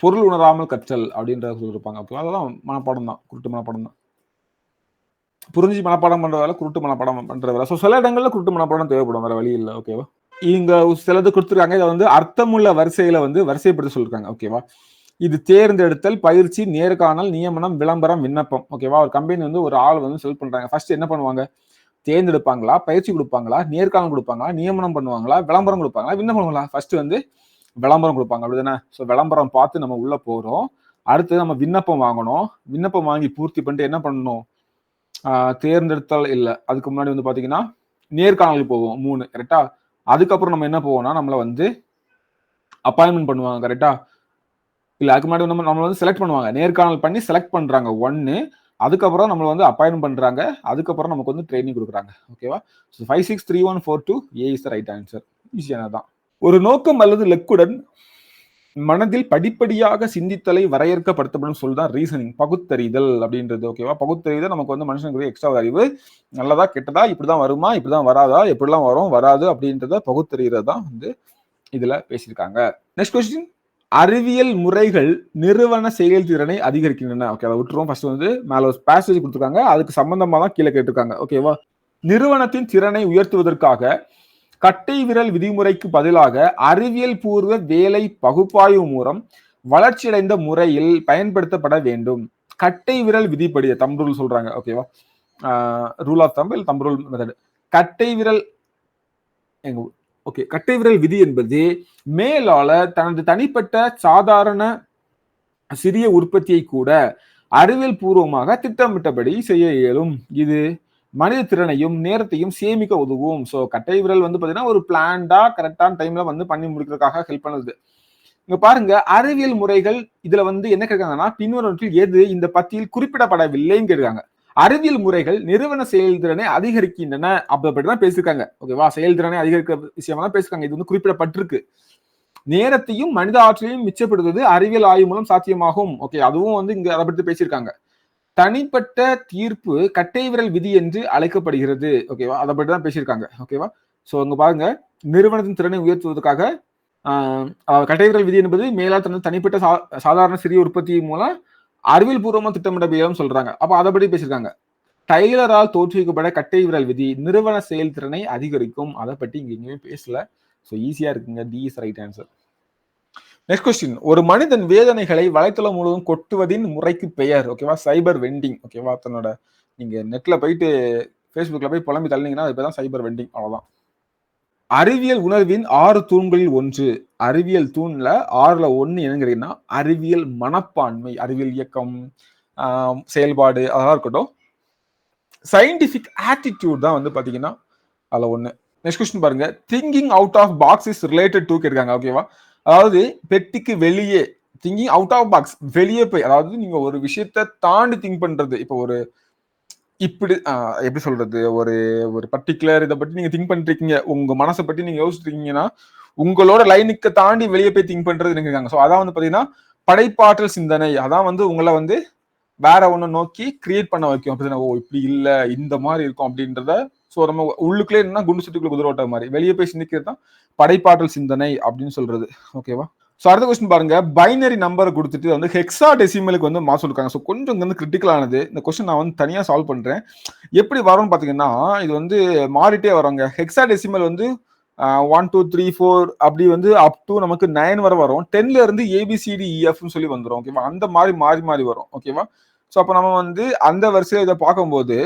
பொருள் உணராமல் கற்றல் அப்படின்றத சொல்லியிருப்பாங்க. ஓகேவா, அதெல்லாம் மனப்பாடம் தான், குருட்டு மனப்பாடம் தான். புரிஞ்சு மனப்பாடம் பண்றதால குருட்டு மனப்பாடம் பண்றதால. ஸோ சில இடங்கள்ல குருட்டு மனப்பாடம் தேவைப்படும், வேற வழி இல்லை. ஓகேவா, இங்க சிலது கொடுத்துருக்காங்க. இதை வந்து அர்த்தமுள்ள வரிசையில வந்து வரிசைப்படுத்த சொல்லிருக்காங்க. ஓகேவா, இது தேர்ந்தெடுத்தல், பயிற்சி, நேர்காணல், நியமனம், விளம்பரம், விண்ணப்பம். ஓகேவா, ஒரு கம்பெனி வந்து ஒரு ஆள் வந்து செல் பண்றாங்க. ஃபர்ஸ்ட் என்ன பண்ணுவாங்க? தேர்ந்தெடுப்பாங்களா, பயிற்சி கொடுப்பாங்களா, நேர்காணல் கொடுப்பாங்களா, நியமனம் பண்ணுவாங்களா, விளம்பரம் கொடுப்பாங்களா, விண்ணப்பம் பண்ணுவாங்களா? ஃபர்ஸ்ட் வந்து விளம்பரம் கொடுப்பாங்க, அப்படிதானே? ஸோ விளம்பரம் பார்த்து நம்ம உள்ள போறோம். அடுத்து நம்ம விண்ணப்பம் வாங்கணும். விண்ணப்பம் வாங்கி பூர்த்தி பண்ணிட்டு என்ன பண்ணணும்? தேர்ந்தெடுத்தல் இல்லை, அதுக்கு முன்னாடி வந்து பாத்தீங்கன்னா நேர்காணலுக்கு போவோம் 3. கரெக்டா? அதுக்கப்புறம் நம்ம என்ன போவோம்னா நம்மள வந்து அப்பாயின்மெண்ட் பண்ணுவாங்க. கரெக்டா? இல்ல, அதுக்கு முன்னாடி நம்ம வந்து செலக்ட் பண்ணுவாங்க. நேர்காணல் பண்ணி செலக்ட் பண்றாங்க 1. அதுக்கப்புறம் நம்மள வந்து அப்பாயின்மெண்ட் பண்றாங்க. அதுக்கப்புறம் நமக்கு வந்து ட்ரைனிங் கொடுக்குறாங்க. ஓகேவா, 5 6 3 1 4 2 A is the right answer. ஈஸியானதான். ஒரு நோக்கம் அல்லது லெக்குடன் மனதில் படிப்படியாக சிந்தித்தலை வரையறுக்கப்படுத்தப்படும் சொல் தான் ரீசனிங், பகுத்தறிதல் அப்படின்றது. ஓகேவா, பகுத்தறிதல் நமக்கு வந்து மனுஷனுக்கு எக்ஸ்ட்ரா அறிவு, நல்லதா கெட்டதா, இப்படிதான் வருமா, இப்படிதான் வராதா, எப்படிலாம் வரும் வராது அப்படின்றத பகுத்தறிகிறது தான் வந்து இதுல பேசியிருக்காங்க. நெக்ஸ்ட் கொஸ்டின், அறிவியல் முறைகள் நிறுவன செயல்திறனை அதிகரிக்கின்றன. ஓகே, அதை விட்டுருவோம். ஃபர்ஸ்ட் வந்து மேல ஒரு பேசேஜ் கொடுத்துருக்காங்க, அதுக்கு சம்பந்தமா தான் கீழே கேட்டிருக்காங்க. ஓகேவா, நிறுவனத்தின் திறனை உயர்த்துவதற்காக கட்டை விரல் விதிமுறைக்கு பதிலாக அறிவியல் பூர்வ வேலை பகுப்பாய்வு மூலம் வளர்ச்சியடைந்த முறையில் பயன்படுத்தப்பட வேண்டும். கட்டை விரல் விதிப்படி தம் ரூல் சொல்றாங்க. ஓகேவா, rule of thumb, thumb rule method. கட்டை விரல் ஓகே, கட்டை விரல் விதி என்பது மேலாளர் தனது தனிப்பட்ட சாதாரண சிறிய உற்பத்தியை கூட அறிவியல் பூர்வமாக திட்டமிட்டபடி செய்ய இயலும். இது மனித திறனையும் நேரத்தையும் சேமிக்க உதவும். ஸோ கட்டை விரல் வந்து பாத்தீங்கன்னா ஒரு பிளான்டா கரெக்டான டைம்ல வந்து பண்ணி முடிக்கிறதுக்காக ஹெல்ப் பண்ணுது. இங்க பாருங்க, அறிவியல் முறைகள் இதுல வந்து என்ன கேட்காங்கன்னா பின்வருவற்றில் எது இந்த பத்தியில் குறிப்பிடப்படவில்லைன்னு கேட்காங்க. அறிவியல் முறைகள் நிறுவன செயல்திறனை அதிகரிக்கின்றன அப்படிதான் பேசியிருக்காங்க. ஓகேவா, செயல்திறனை அதிகரிக்க விஷயமா தான் பேசிருக்காங்க. இது வந்து குறிப்பிடப்பட்டிருக்கு. நேரத்தையும் மனித ஆற்றலையும் மிச்சப்படுத்துவது அறிவியல் ஆய்வு மூலம் சாத்தியமாகும். ஓகே, அதுவும் வந்து இங்க அதை பற்றி பேசியிருக்காங்க. தனிப்பட்ட தீர்ப்பு கட்டை விரல் விதி என்று அழைக்கப்படுகிறது. ஓகேவா, அதை பற்றி தான் பேசியிருக்காங்க. ஓகேவா, ஸோ இங்க பாருங்க, நிறுவனத்தின் திறனை உயர்த்துவதற்காக கட்டை விரல் விதி என்பது மேலா தனது தனிப்பட்ட சாதாரண சிறிய உற்பத்தி மூலம் அறிவியல் பூர்வமா திட்டமிட சொல்றாங்க. அப்ப அதை பற்றி பேசியிருக்காங்க. டைலரால் தோற்றுவிக்கப்பட கட்டை விரல் விதி நிறுவன செயல்திறனை அதிகரிக்கும். அதை பற்றி இங்க எங்கேயுமே பேசல. ஸோ ஈஸியா இருக்குங்க, D is right answer. Next question, ஒரு மனிதன் வேதனைகளை வலைத்தளம் முழுவதும் கொட்டுவதின் முறைக்கு பெயர். ஓகேவா, சைபர் வெண்டிங். ஓகேவா, தன்னோட நீங்க நெட்ல போயிட்டு ஃபேஸ்புக்ல போய் புலம்பி தள்ளினீங்கன்னா அது தான் சைபர் வெண்டிங். அவ்வளவுதான். அறிவியல் உணர்வின் 6 தூண்களில் ஒன்று. அறிவியல் தூண்ல 6ல 1 என்னங்கிறீங்கன்னா அறிவியல் மனப்பான்மை, அறிவியல் இயக்கம், செயல்பாடு, அதெல்லாம் இருக்கட்டும். சயின்டிபிக் ஆட்டிடியூட் தான் வந்து பாத்தீங்கன்னா அதுல 1. நெக்ஸ்ட் கொஸ்டின் பாருங்க, thinking out of box is related to கேட்காங்க. ஓகேவா, அதாவது பெட்டிக்கு வெளியே, திங்கிங் அவுட் ஆஃப் பாக்ஸ், வெளியே போய், அதாவது நீங்க ஒரு விஷயத்தை தாண்டி திங்க் பண்றது. இப்போ ஒரு இப்படி எப்படி சொல்றது, ஒரு ஒரு பர்டிகுலர் இதை பத்தி நீங்க திங்க் பண்ணிருக்கீங்க, உங்க மனசை பத்தி நீங்க யோசிச்சிருக்கீங்கன்னா உங்களோட லைனுக்கு தாண்டி வெளியே போய் திங்க் பண்றது இருக்காங்க. ஸோ அதான் வந்து பாத்தீங்கன்னா படைப்பாற்றல் சிந்தனை. அதான் வந்து உங்களை வந்து வேற ஒண்ணு நோக்கி கிரியேட் பண்ண வைக்கும். அப்படின்னா ஓ இப்படி இல்ல இந்த மாதிரி இருக்கும் அப்படின்றத. ஸோ நம்ம உள்ளுக்குள்ளே என்ன குண்டு சுட்டுக்குள்ள குதிரை ஓட்ட மாதிரி வெளியே போய் சிந்திக்கிறது தான் படைப்பாற்றல் சிந்தனை அப்படின்னு சொல்றது. ஓகேவா, ஸோ அடுத்த கொஸ்டின் பாருங்க, பைனரி நம்பரை கொடுத்துட்டு வந்து ஹெக்ஸா டெசிமலுக்கு வந்து மாசம் இருக்காங்க. ஸோ கொஞ்சம் வந்து கிரிட்டிக்கலானது. இந்த கொஸ்டின் நான் வந்து தனியாக சால்வ் பண்றேன். எப்படி வரும்னு பாத்தீங்கன்னா இது வந்து மாறிட்டே வருவாங்க. ஹெக்ஸா டெசிமல் வந்து 1 2 3 4 அப்படி வந்து அப் டு நமக்கு 9 வரை வரும். 10ல இருந்து ABCDEFன்னு சொல்லி வந்துடும். ஓகேவா, அந்த மாதிரி மாறி மாறி வரும். ஓகேவா, ஸோ அப்போ நம்ம வந்து அந்த வரிசையை இதை பார்க்கும்போது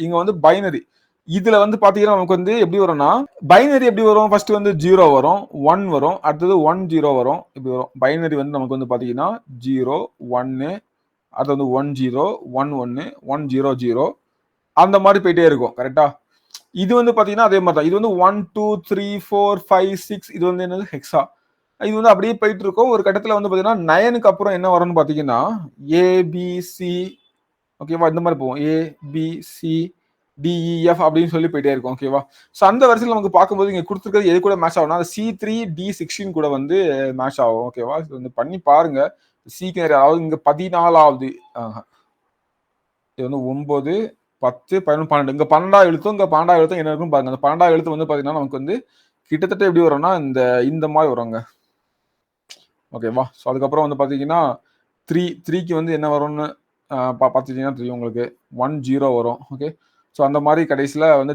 இங்க வந்து பைனரி இதுல வந்து பாத்தீங்கன்னா நமக்கு வந்து எப்படி வரும்னா பைனரி எப்படி வரும், ஃபர்ஸ்ட் வந்து 0 வரும், 1 வரும், அடுத்தது 1 0 வரும், இப்படி வரும். பைனரி வந்து நமக்கு வந்து பாத்தீங்கன்னா 0 1, அடுத்து வந்து 1 0 1 1 1 0 0 அந்த மாதிரி போயிட்டே இருக்கும். கரெக்டா, இது வந்து பாத்தீங்கன்னா அதே மாதிரி தான். இது வந்து 1 2 3 4 5 6 இது வந்து என்னது ஹெக்ஸா. இது வந்து அப்படியே போயிட்டு இருக்கும். ஒரு கட்டத்துல வந்து பாத்தீங்கன்னா 9க்கு அப்புறம் என்ன வரும்னு பாத்தீங்கன்னா ஏபிசி, ஓகேவா, இந்த மாதிரி போவோம். ஏபிசி டிஇஎஃப் அப்படின்னு சொல்லி போயிட்டே இருக்கும். ஓகேவா. ஸோ அந்த வரிசையில் நமக்கு பார்க்கும்போது இங்க கொடுத்துருக்கிறது எது கூட மேட்ச் ஆகும்னா C3 D16 கூட வந்து மேட்ச் ஆகும். ஓகேவா. இது வந்து பண்ணி பாருங்க. சீக்கு அதாவது இங்க 14வது, இது வந்து 9 10 11 12 இங்க 12 எழுத்தும் இங்க 12 எழுத்தும் என்ன இருக்கும் பாருங்க. அந்த 12 எழுத்து வந்து பாத்தீங்கன்னா நமக்கு வந்து கிட்டத்தட்ட எப்படி வரும்னா இந்த மாதிரி வருங்க. ஓகேவா. ஸோ அதுக்கப்புறம் வந்து பாத்தீங்கன்னா 3க்கு வந்து என்ன வரும்னு பார்த்துட்டீங்கன்னா தெரியும் உங்களுக்கு. 1 0 வரும். ஓகே. ஸோ அந்த மாதிரி கடைசியில் வந்து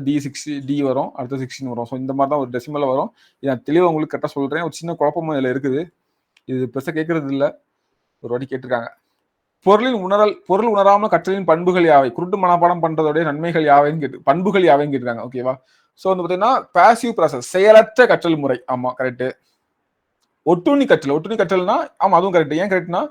D வரும், அடுத்து 16 வரும். ஸோ இந்த மாதிரி தான் ஒரு டெசிமலில் வரும். இது நான் தெளிவாக உங்களுக்கு கரெக்டாக சொல்கிறேன். ஒரு சின்ன குழப்பமும் இதில் இருக்குது. இது பெருசாக கேட்கறது இல்லை, ஒரு வாட்டி கேட்டிருக்காங்க. பொருள் உணராமல் கற்றலின் பண்புகள் யாவை? குருட்டு மனப்பாடம் பண்றதோடைய நன்மைகள் யாவைன்னு பண்புகள் யாவைன்னு கேட்டிருக்காங்க. ஓகேவா. ஸோ வந்து பார்த்தீங்கன்னா பாசிவ் ப்ராசஸ், செயலற்ற கற்றல் முறை. ஆமா கரெக்ட். ஒட்டுண்ணி கற்றல்னா ஆமா அதுவும் கரெக்ட். ஏன் கரெக்ட்னா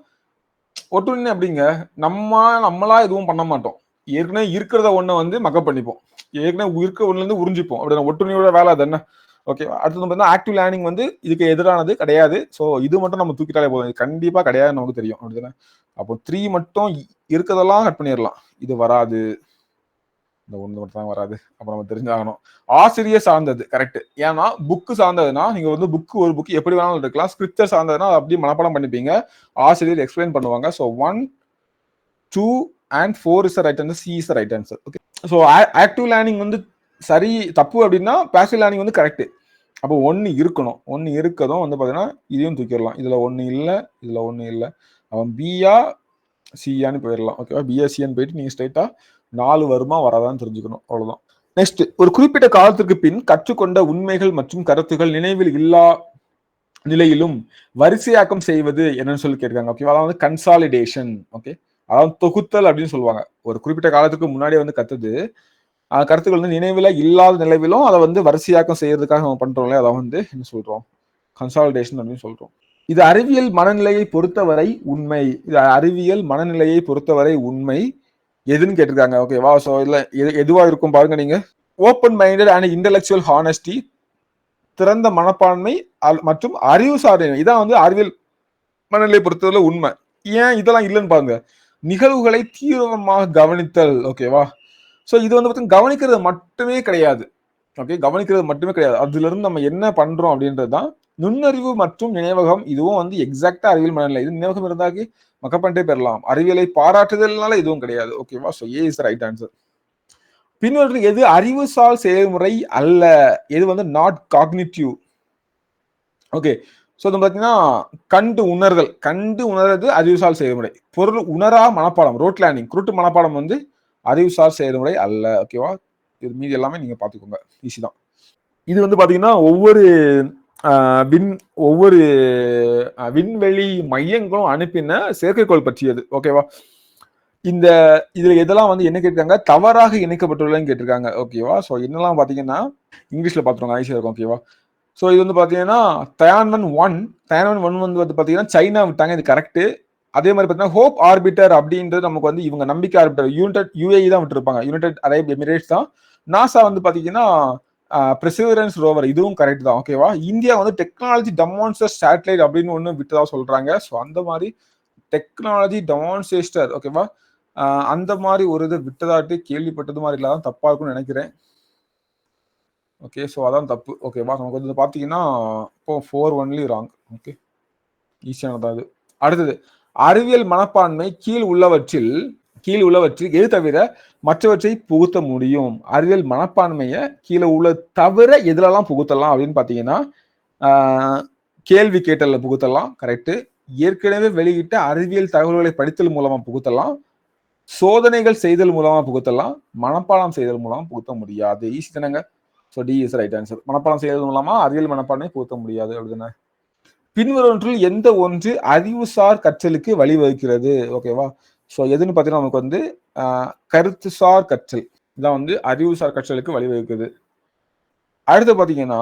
ஒட்டுண்ணி அப்படிங்க நம்மளா எதுவும் பண்ண மாட்டோம். ஏற்கனவே இருக்கிறத ஒண்ண வந்து மக்கப் பண்ணிப்போம். ஏற்கனவே இருக்க ஒண்ணுல இருந்து உறிஞ்சிப்போம். அப்படி ஒட்டுண்ணியோட வேலை அது என்ன. ஓகே. அடுத்து பார்த்தீங்கன்னா ஆக்டிவ் லேர்னிங் வந்து இதுக்கு எதிரானது கிடையாது. ஸோ இது மட்டும் நம்ம தூக்கிட்டாலே போதும். இது கண்டிப்பா கிடையாதுன்னு நமக்கு தெரியும். அப்படிதானே. அப்போ 3 மட்டும் இருக்கிறதெல்லாம் கட் பண்ணிடலாம். இது வராது, இந்த ஒன்று மட்டும் தான் வராது. அப்போ நம்ம தெரிஞ்சாகணும். ஆசிரியர் சார்ந்தது கரெக்ட். ஏன்னா புக்கு சார்ந்ததுன்னா நீங்க வந்து ஒரு புக் எப்படி வேணாலும் இருக்கலாம். ஸ்கிரிப்டர் சார்ந்ததுன்னா அப்படியே மனப்பாடம் பண்ணிப்பீங்க. ஆசிரியர் எக்ஸ்பிளைன் பண்ணுவாங்க. So 1 2 and 4 is the right answer. C is the right answer. Okay. So active learning வந்து சரி தப்பு அப்படின்னா பாசிவ் லேர்னிங் வந்து கரெக்ட். அப்போ ஒன்று இருக்கணும். ஒன்று இருக்கதும் வந்து பார்த்தீங்கன்னா இதையும் தூக்கிடலாம். இதுல ஒன்று இல்லை, இதுல ஒன்று இல்லை. அவன் பியா சியான்னு போயிடலாம். ஓகேவா. பிஎஸ்சின்னு போயிட்டு நீங்க ஸ்ட்ரைட்டா 4 வருமா வராதான்னு தெரிஞ்சுக்கணும். அவ்வளவுதான். நெக்ஸ்ட், ஒரு குறிப்பிட்ட காலத்திற்கு பின் கற்றுக்கொண்ட உண்மைகள் மற்றும் கருத்துக்கள் நினைவில் இல்லா நிலையிலும் வரிசையாக்கம் செய்வது என்னன்னு சொல்லி கேட்கிறாங்க. ஓகேவா. அதாவது கன்சாலிடேஷன். ஓகே. அதாவது தொகுத்தல் அப்படின்னு சொல்லுவாங்க. ஒரு குறிப்பிட்ட காலத்துக்கு முன்னாடியே வந்து கத்துது கருத்துக்கள் வந்து நினைவுல இல்லாத நிலைவிலும் அதை வந்து வரிசையாக்கம் செய்யறதுக்காக நம்ம பண்றோம்ல, அதை வந்து என்ன சொல்றோம், கன்சாலிடேஷன் அப்படின்னு சொல்றோம். இது அறிவியல் மனநிலையை பொறுத்தவரை உண்மை. இது அறிவியல் மனநிலையை பொறுத்தவரை உண்மை எதுன்னு கேட்டிருக்காங்க. ஓகேவா. ஸோ இதுல எதுவா இருக்கும் பாருங்க. நீங்க open minded and intellectual honesty, திறந்த மனப்பான்மை மற்றும் அறிவு சாதனை, இதான் வந்து அறிவியல் மனநிலையை பொறுத்தவரை உண்மை. ஏன் இதெல்லாம் இல்லைன்னு பாருங்க. நிகழ்வுகளை தீவிரமாக கவனித்தல். ஓகேவா. ஸோ இது வந்து பார்த்தீங்கன்னா கவனிக்கிறது மட்டுமே கிடையாது. ஓகே. கவனிக்கிறது மட்டுமே கிடையாது. அதுல இருந்து நம்ம என்ன பண்றோம் அப்படின்றது தான் நுண்ணறிவு மற்றும் நினைவகம். இதுவும் வந்து எக்ஸாக்டா அறிவியல் மனநிலை. இது நினைவகம் இருந்தாக்கி மக்கப் பண்ணிட்டே பெறலாம். அறிவியலை பாராட்டுதல்னால இதுவும் கிடையாது. ஓகேவா. So A is right answer. பின்வற்றில் எது அறிவுசால் செயல்முறை அல்ல? எது வந்து நாட் காக்னிட்டிவ்? ஓகே. ஸோ இது பார்த்தீங்கன்னா கண்டு உணர்றது அறிவுசால் செயல்முறை. பொருள் உணரா மனப்பாடம், ரோட் லேர்னிங், குருட்டு மனப்பாடம் வந்து அறிவுசார் செயல்முறை அல்ல. ஓகேவா. இது மீதி எல்லாமே நீங்க பாத்துக்கோங்க. ஈஸி தான். இது வந்து பாத்தீங்கன்னா ஒவ்வொரு விண்வெளி மையங்களும் அனுப்பின செயற்கைக்கோள் பற்றியது. ஓகேவா. இதுல எதெல்லாம் வந்து என்ன கேட்டிருக்காங்க, தவறாக இணைக்கப்பட்டுள்ளன்னு கேட்டிருக்காங்க. ஓகேவா. ஸோ என்னெல்லாம் பாத்தீங்கன்னா இங்கிலீஷ்ல பாத்துருவாங்க, ஈஸியா இருக்கும். ஓகேவா. ஸோ இது வந்து பாத்தீங்கன்னா தயான்வன் 1 வந்து பாத்தீங்கன்னா சைனா விட்டாங்க. இது கரெக்ட். அதே மாதிரி பார்த்தீங்கன்னா ஹோப் ஆர்பிட்டர் அப்படின்றது நமக்கு வந்து இவங்க நம்பிக்கை ஆர்பிட்டர் யுஏஇ தான் விட்டுருப்பாங்க. யுனைடெட் அரேப் எமிரேட்ஸ் தான். நாசா வந்து பாத்தீங்கன்னா பெர்சிவரன்ஸ் ரோவர், இதுவும் கரெக்ட் தான். ஓகேவா. இந்தியா வந்து டெக்னாலஜி டெமான்ஸ்ட்ரேட் சேட்டலைட் அப்படின்னு ஒன்று விட்டதா சொல்றாங்க. ஸோ அந்த மாதிரி டெக்னாலஜி டெமான்ஸ்ட்ரேட்டர், ஓகேவா, அந்த மாதிரி ஒரு இது விட்டதாட்டு கேள்விப்பட்டது மாதிரி இல்லாதான் தப்பா இருக்கும்னு நினைக்கிறேன். ஓகே. ஸோ அதான் தப்பு. ஓகேவா. நமக்கு வந்து பாத்தீங்கன்னா இப்போ 4 ஒன்லி ராங். ஓகே. ஈஸியானதான் இது. அடுத்தது, அறிவியல் மனப்பான்மை கீழ் உள்ளவற்றில் எது தவிர மற்றவற்றை புகுத்த முடியும்? அறிவியல் மனப்பான்மையை கீழே உள்ள தவிர எதுலலாம் புகுத்தலாம் அப்படின்னு பாத்தீங்கன்னா கேள்வி கேட்டல்ல புகுத்தலாம். கரெக்ட். ஏற்கனவே வெளியிட்ட அறிவியல் தகவல்களை படித்தல் மூலமா புகுத்தலாம். சோதனைகள் செய்தல் மூலமா புகுத்தலாம். மனப்பாடம் செய்தல் மூலமா புகுத்த முடியாது. ஈஸி தானங்க. So D is right answer. மனப்பாடம் செய்தல் மூலமா அறிவியல் மனப்பான்மை புகுத்த முடியாது. அப்படிதானே. பின்வருவற்றில் எந்த ஒன்று அறிவுசார் கற்றலுக்கு வழிவகுக்கிறது? ஓகேவா. ஸோ எதுன்னு பார்த்தீங்கன்னா நமக்கு வந்து கருத்துசார் கற்றல் இதான் வந்து அறிவுசார் கற்றலுக்கு வழிவகுக்குது. அடுத்து பார்த்தீங்கன்னா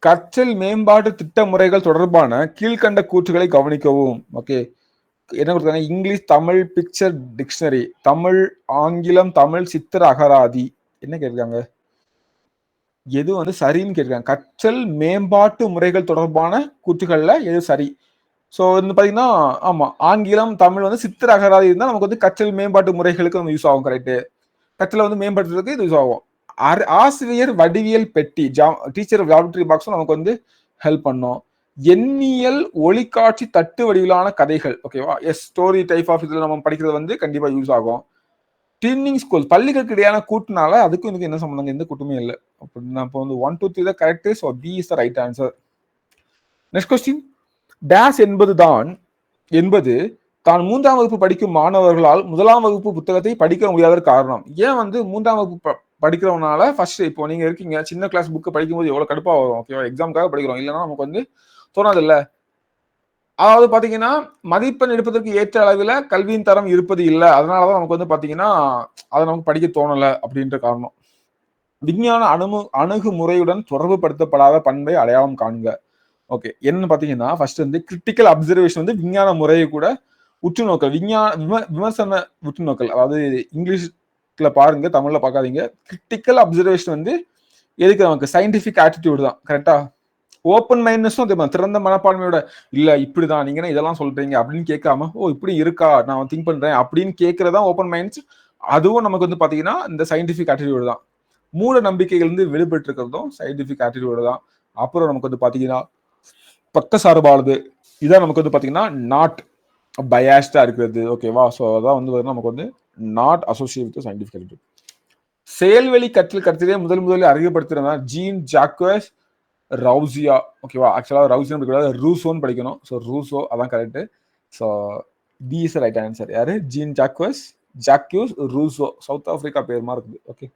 கற்றல் மேம்பாட்டு திட்ட முறைகள் தொடர்பான கீழ்கண்ட கூற்றுகளை கவனிக்கவும். ஓகே. என்ன கொடுத்தாங்க, English, Tamil, picture dictionary, Tamil, ஆங்கிலம், தமிழ், சித்திர அகராதி. என்ன கேட்காங்க, எது வந்து சரின்னு கேட்கிறாங்க. கற்றல் மேம்பாட்டு முறைகள் தொடர்பான கூற்றுகள்ல எது சரி? ஸோ வந்து பாத்தீங்கன்னா, ஆமா, ஆங்கிலம், தமிழ் வந்து சித்திர அகராதி இருந்தா நமக்கு வந்து கற்றல் மேம்பாட்டு முறைகளுக்கு வந்து யூஸ் ஆகும். கரெக்ட். கற்றலை வந்து மேம்படுத்துறதுக்கு இது யூஸ் ஆகும். ஆசிரியர் வடிவியல் பெட்டி, டீச்சர் லாபரட்டரி பாக்ஸும் நமக்கு வந்து ஹெல்ப் பண்ணும். எண்ணியல் ஒளிக்காட்சி தட்டு வடிவிலான கதைகள், ஓகேவா, எஸ் ஸ்டோரி டைப் ஆஃப் இதுல நம்ம படிக்கிறது வந்து கண்டிப்பா யூஸ் ஆகும். ட்வின்னிங் ஸ்கூல், பள்ளிகளுக்கு இடையான கூட்டுனால அதுக்கும் எனக்கு என்ன சம்பந்தம், எந்த கூட்டுமே இல்லை. அப்படின்னா இப்போ வந்து 1 2 3 தான் correct. So B is the right answer. Next question. Dash என்பது தான் 3ஆம் வகுப்பு படிக்கும் மாணவர்களால் 1ஆம் வகுப்பு புத்தகத்தை படிக்க முடியாத காரணம். ஏன் வந்து 3ஆம் வகுப்பு படிக்கிறவனால ஃபர்ஸ்ட், இப்போ நீங்க இருக்கீங்க சின்ன கிளாஸ் புக் படிக்கும்போது எவ்வளவு கடுப்பா வரும், ஓகேவா, எக்ஸாமுக்காக படிக்கிறோம், இல்லைன்னா நமக்கு வந்து தோணாது இல்ல. அதாவது பாத்தீங்கன்னா, மதிப்பெண் எடுப்பதற்கு ஏற்ற அளவில் கல்வியின் தரம் இருப்பது இல்லை, அதனாலதான் நமக்கு வந்து பாத்தீங்கன்னா அதை நமக்கு படிக்க தோணல அப்படின்ற காரணம். விஞ்ஞான அணுகுமுறையுடன் தொடர்பு படுத்தப்படாத பண்பை அடையாளம் காண்க. ஓகே, என்னன்னு பாத்தீங்கன்னா ஃபர்ஸ்ட் வந்து கிரிட்டிக்கல் அப்சர்வேஷன் வந்து விஞ்ஞான முறையை கூட உற்று நோக்கல், விமர்சன உற்று நோக்கல், அதாவது இங்கிலீஷ்ல பாருங்க, தமிழ்ல பார்க்காதீங்க. கிரிட்டிக்கல் அப்சர்வேஷன் வந்து எதுக்கு, நமக்கு சயின்டிபிக் ஆட்டிடியூட் தான். கரெக்டா. ஓப்பன் மைண்ட்னஸும் அதே மாதிரி, திறந்த மனப்பான்மையோட, இல்ல இப்படிதான் நீங்க இதெல்லாம் சொல்றீங்க அப்படின்னு கேட்காம, ஓ இப்படி இருக்கா, நான் திங்க் பண்றேன் அப்படின்னு கேட்கறதா ஓப்பன் மைண்ட்ஸ். அதுவும் நமக்கு வந்து பாத்தீங்கன்னா இந்த சயின்டிபிக் ஆட்டிடியூட் தான். மூட நம்பிக்கைகள் வந்து விடுபட்டு இருக்கிறதும் சயின்டிபிக் ஆட்டிடியூட் தான். அப்புறம் நமக்கு வந்து பாத்தீங்கன்னா பக்க சார்பானது, இதான் நமக்கு வந்து பாத்தீங்கன்னா நாட் பயாஸ்டா இருக்கிறது, ஓகேவா. ஸோ அதான் வந்து நமக்கு வந்து not associate with scientific attitude. செயல்வெளி கற்றலை முதலில் அறிமுகப்படுத்துறதா ஜீன் ஜாக்வஸ் ரவுசியா, ஓகேவா. ஆக்சுவலா ரவுசியா படிக்கூடாது, ரூசோன்னு படிக்கணும். ஸோ ரூசோ அதான் correct. So D is right answer. யாரு, Jean Jacques Rousseau, South Africa பேர் மாதிரி இருக்குது. ஓகே.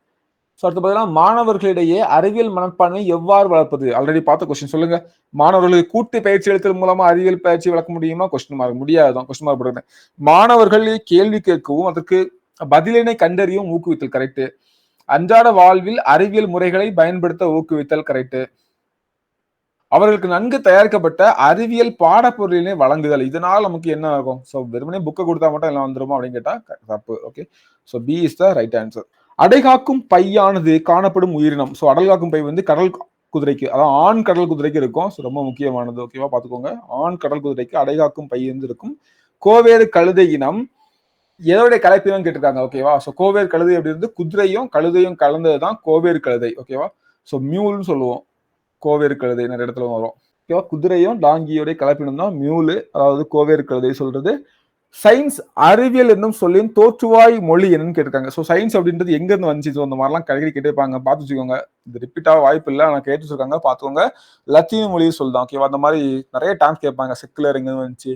ஸோ அடுத்து பார்த்தீங்கன்னா, மாணவர்களிடையே அறிவியல் மனப்பான்மை எவ்வாறு வளர்ப்பது, ஆல்ரெடி பார்த்த கொஸ்டின். சொல்லுங்க. மாணவர்களுக்கு கூட்டு பயிற்சி எடுக்கிறது மூலமா அறிவியல் பயிற்சி வளர்க்க முடியுமா, கொஸ்டின் மார்க். முடியாதுதான், கொஸ்டின் மார்க் போடுறேன். மாணவர்கள் கேள்வி கேட்கவும் அதற்கு பதிலினை கண்டறியவும் ஊக்குவித்தல், கரெக்ட். அன்றாட வாழ்வில் அறிவியல் முறைகளை பயன்படுத்த ஊக்குவித்தல், கரெக்ட். அவர்களுக்கு நன்கு தயாரிக்கப்பட்ட அறிவியல் பாடப்பொருளினை வழங்குதல், இதனால் நமக்கு என்ன ஆகும், ஸோ வெறுமனே புக்கை கொடுத்தா மட்டும் எல்லாம் வந்துருமா அப்படின்னு கேட்டா தப்பு. Okay. So B is the right answer. அடைகாக்கும் பையானது காணப்படும் உயிரினம். ஸோ அடல்காக்கும் பை வந்து கடல் குதிரைக்கு, அதான் ஆண் கடல் குதிரைக்கு இருக்கும். ஸோ ரொம்ப முக்கியமானது, ஓகேவா, பார்த்துக்கோங்க. ஆண் கடல் குதிரைக்கு அடைகாக்கும் பை வந்து இருக்கும். கோவேறு கழுதை இனம் எதோடைய கலப்பினம் கேட்டிருக்காங்க, ஓகேவா. ஸோ கோவேறு கழுதை அப்படி இருந்து குதிரையும் கழுதையும் கலந்தது தான் கோவேறு கழுதை, ஓகேவா. ஸோ மியூல்னு சொல்லுவோம், கோவேறு கழுதை நிறைய இடத்துல வரும், ஓகேவா. குதிரையும் டாங்கியோடைய கலப்பினம் தான் மியூலு, அதாவது கோவேறு கழுதை சொல்றது. சயின்ஸ் அறிவியல் என்னும் சொல்லின் தோற்றுவாய் மொழி என்னன்னு கேட்டிருக்காங்க. ஸோ சயின்ஸ் அப்படின்றது எங்க இருந்து வந்துச்சு, ஸோ அந்த மாதிரிலாம் கல்வி கேட்டிருப்பாங்க, பார்த்து வச்சுக்கோங்க. இது ரிப்பீட் ஆக வாய்ப்பு இல்லை, ஆனால் கேட்டு வச்சிருக்காங்க, பார்த்துக்கோங்க. லத்தீன் மொழி சொல்லுதான், ஓகேவா. அந்த மாதிரி நிறைய டைம்ஸ் கேட்பாங்க. செக்குலர் எங்க வந்துச்சு,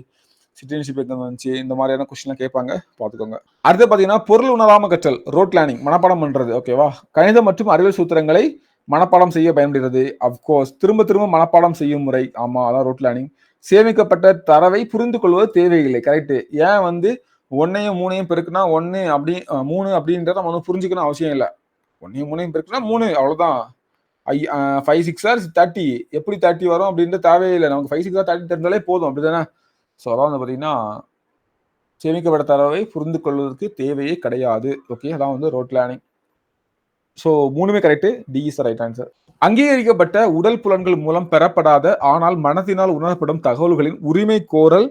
சிட்டிசன்ஷிப் எங்க வந்துச்சு, இந்த மாதிரியான கொஸ்டின்லாம் கேட்பாங்க, பார்த்துக்கோங்க. அடுத்து பார்த்தீங்கன்னா, பொருள் உணராம கற்றல், ரோட் லேர்னிங், மனப்பாடம் பண்றது, ஓகேவா. கணிதம் மற்றும் அறிவியல் சூத்திரங்களை மனப்பாடம் செய்ய பயன்படுகிறது. அப்கோர்ஸ் திரும்ப திரும்ப மனப்பாடம் செய்யும் முறை, ஆமா, அதான் ரோட் லேர்னிங். சேமிக்கப்பட்ட தரவை புரிந்து கொள்வது தேவையில்லை, கரெக்ட். ஏன் வந்து 1ஐயும் 3ஐயும் பெருக்குனா 1 அப்படி 3 அப்படின்றத நம்ம வந்து புரிஞ்சுக்கணும் அவசியம் இல்லை. 1ஐயும் 3ஐயும் பெருக்குனா 3, அவ்வளவுதான். 5 6 ஆர் 30, எப்படி 30 வரும் அப்படின்றது தேவையில்லை, நமக்கு 5 6 ஆர் 30 தெரிஞ்சாலே போதும், அப்படிதானே. ஸோ அதான் வந்து பார்த்தீங்கன்னா சேமிக்கப்பட்ட தரவை புரிந்து கொள்வதற்கு தேவையே கிடையாது, ஓகே. அதான் வந்து ரோட் லேர்னிங். ஸோ 3மே correct. D is the right answer. அங்கீகரிக்கப்பட்ட உடல் புலன்கள் மூலம் பெறப்படாத ஆனால் மனத்தினால் உணரப்படும் தகவல்களின் உரிமை கோரல்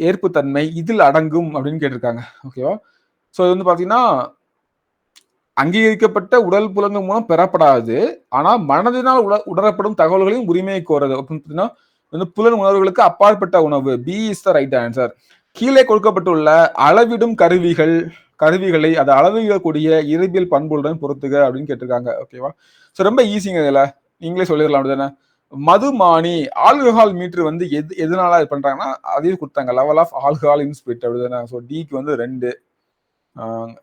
ஏற்பு தன்மை இதில் அடங்கும் அப்படின்னு கேட்டிருக்காங்க, ஓகேவா. ஸோ இது வந்து பாத்தீங்கன்னா, அங்கீகரிக்கப்பட்ட உடல் புலன்கள் மூலம் பெறப்படாது ஆனால் மனதினால் உணரப்படும் தகவல்களின் உரிமை கோரல் அப்படின்னா புலன் உணர்வுகளுக்கு அப்பாற்பட்ட உணவு. B is the right answer. கீழே கொடுக்கப்பட்டுள்ள அளவிடும் கருவிகளை அதை அளவிடக்கூடிய இயற்பியல் பண்புகளுடன் பொறுத்துக அப்படின்னு கேட்டிருக்காங்க, ஓகேவா. ஸோ ரொம்ப ஈஸிங்க, இதுல நீங்களே சொல்லிடலாம், அப்படிதானே. மதுமானி ஆல்கஹால் மீட்டர் வந்து எதனால இது பண்றாங்கன்னா அதையும் கொடுத்தாங்க, level of alcohol in spirit, அப்படிதானே. ஸோ டிக்கு வந்து 2.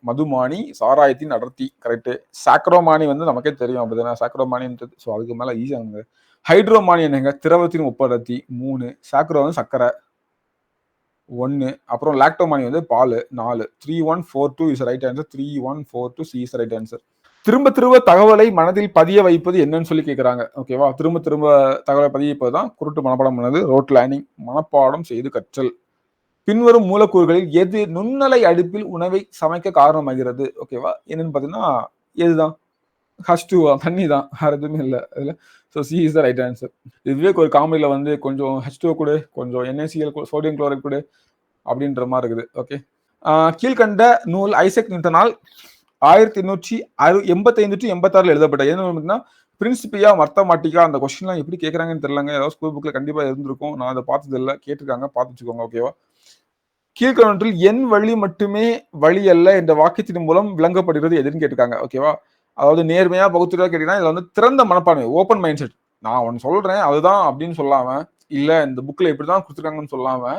மதுமானி சாராயத்தின் அடர்த்தி, கரெக்ட். சாக்ரோமானி வந்து நமக்கே தெரியும், அப்படிதானே, சாக்ரோமானின்றது. ஸோ அதுக்கு மேல ஈஸியாங்க. ஹைட்ரோமானி என்னங்க, திரவத்தின் ஒப்படர்த்தி 3. சாக்ரோ வந்து சக்கரை 1. அப்புறம் லாக்டோமானி வந்து பால் 4. 3142 is right answer. 3142 C is right answer. திரும்ப திரும்ப தகவலை மனதில் பதிய வைப்பது என்னன்னு சொல்லி கேட்கிறாங்க, ஓகேவா. திரும்ப திரும்ப தகவலை பதிய வைப்பதுதான் குருட்டு மனப்பாடம் பண்ணது, ரோட் லேர்னிங், மனப்பாடம் செய்து கற்றல். பின்வரும் மூலக்கூறுகளில் எது நுண்ணலை அடுப்பில் உணவை சமைக்க காரணமாகிறது, ஓகேவா. என்னன்னு பாத்தீங்கன்னா எதுதான், H2 தண்ணி தான், வேற எதுவுமே இல்லை அதுல. So C is the right answer. இதுவே ஒரு காமெடியில் வந்து கொஞ்சம் H2O கூட, கொஞ்சம் NaCl சோடியம் குளோரைட் கூட அப்படின்ற மாதிரி இருக்குது. ஓகே, கீழ்கண்ட நூல் ஐசக் நியூட்டனால் 1885 to 86 எழுதப்பட்ட என்ன பிரின்சிபியா மர்த்தமாட்டிக்கா. அந்த கொஸ்டின்லாம் எப்படி கேட்கறாங்கன்னு தெரியலங்க. ஏதாவது ஸ்கூல் புக்ல கண்டிப்பா இருந்திருக்கும், நான் அதை பார்த்தது இல்லை. கேட்டிருக்காங்க, பார்த்து வச்சுக்கோங்க. ஓகேவா? கீழ்கணொன்றில் என் வழி மட்டுமே வழி அல்ல என்ற வாக்கியத்தின் மூலம் விளங்கப்படுகிறது எதுன்னு கேட்டிருக்காங்க. ஓகேவா? அதாவது நேர்மையா பகுத்துறையா கேட்டீங்கன்னா இதுல வந்து திறந்த மனப்பான்மை, ஓப்பன் மைண்ட் செட். நான் ஒன்னு சொல்றேன் அதுதான் அப்படின்னு சொல்லாம, இல்ல இந்த புக்ல இப்படிதான் கொடுத்துருக்காங்கன்னு சொல்லாம,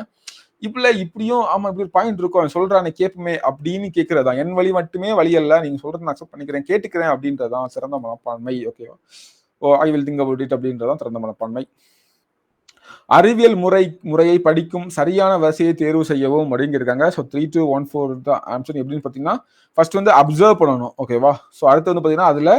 இப்பல இப்படியும் ஆமா இப்படி ஒரு பாயிண்ட் இருக்கும் சொல்றானே கேட்புமே அப்படின்னு கேட்கறதா. என் வழி மட்டுமே வழி அல்ல, நீங்க சொல்றது நான் அக்செப்ட் பண்ணிக்கிறேன், கேட்டுக்கிறேன் அப்படின்றதான் சிறந்த மனப்பான்மை. ஓகேவா? I will think about it அப்படின்றதான் சிறந்த மனப்பான்மை. அறிவியல் முறையை படிக்கும் சரியான வரிசையை தேர்வு செய்யவும் அப்படிங்கிருக்காங்க. ஸோ 3214 தான் ஆன்சர். எப்படின்னு பார்த்தீங்கன்னா ஃபர்ஸ்ட் வந்து அப்சர்வ் பண்ணணும். ஓகேவா? ஸோ அடுத்து வந்து பார்த்தீங்கன்னா அதுல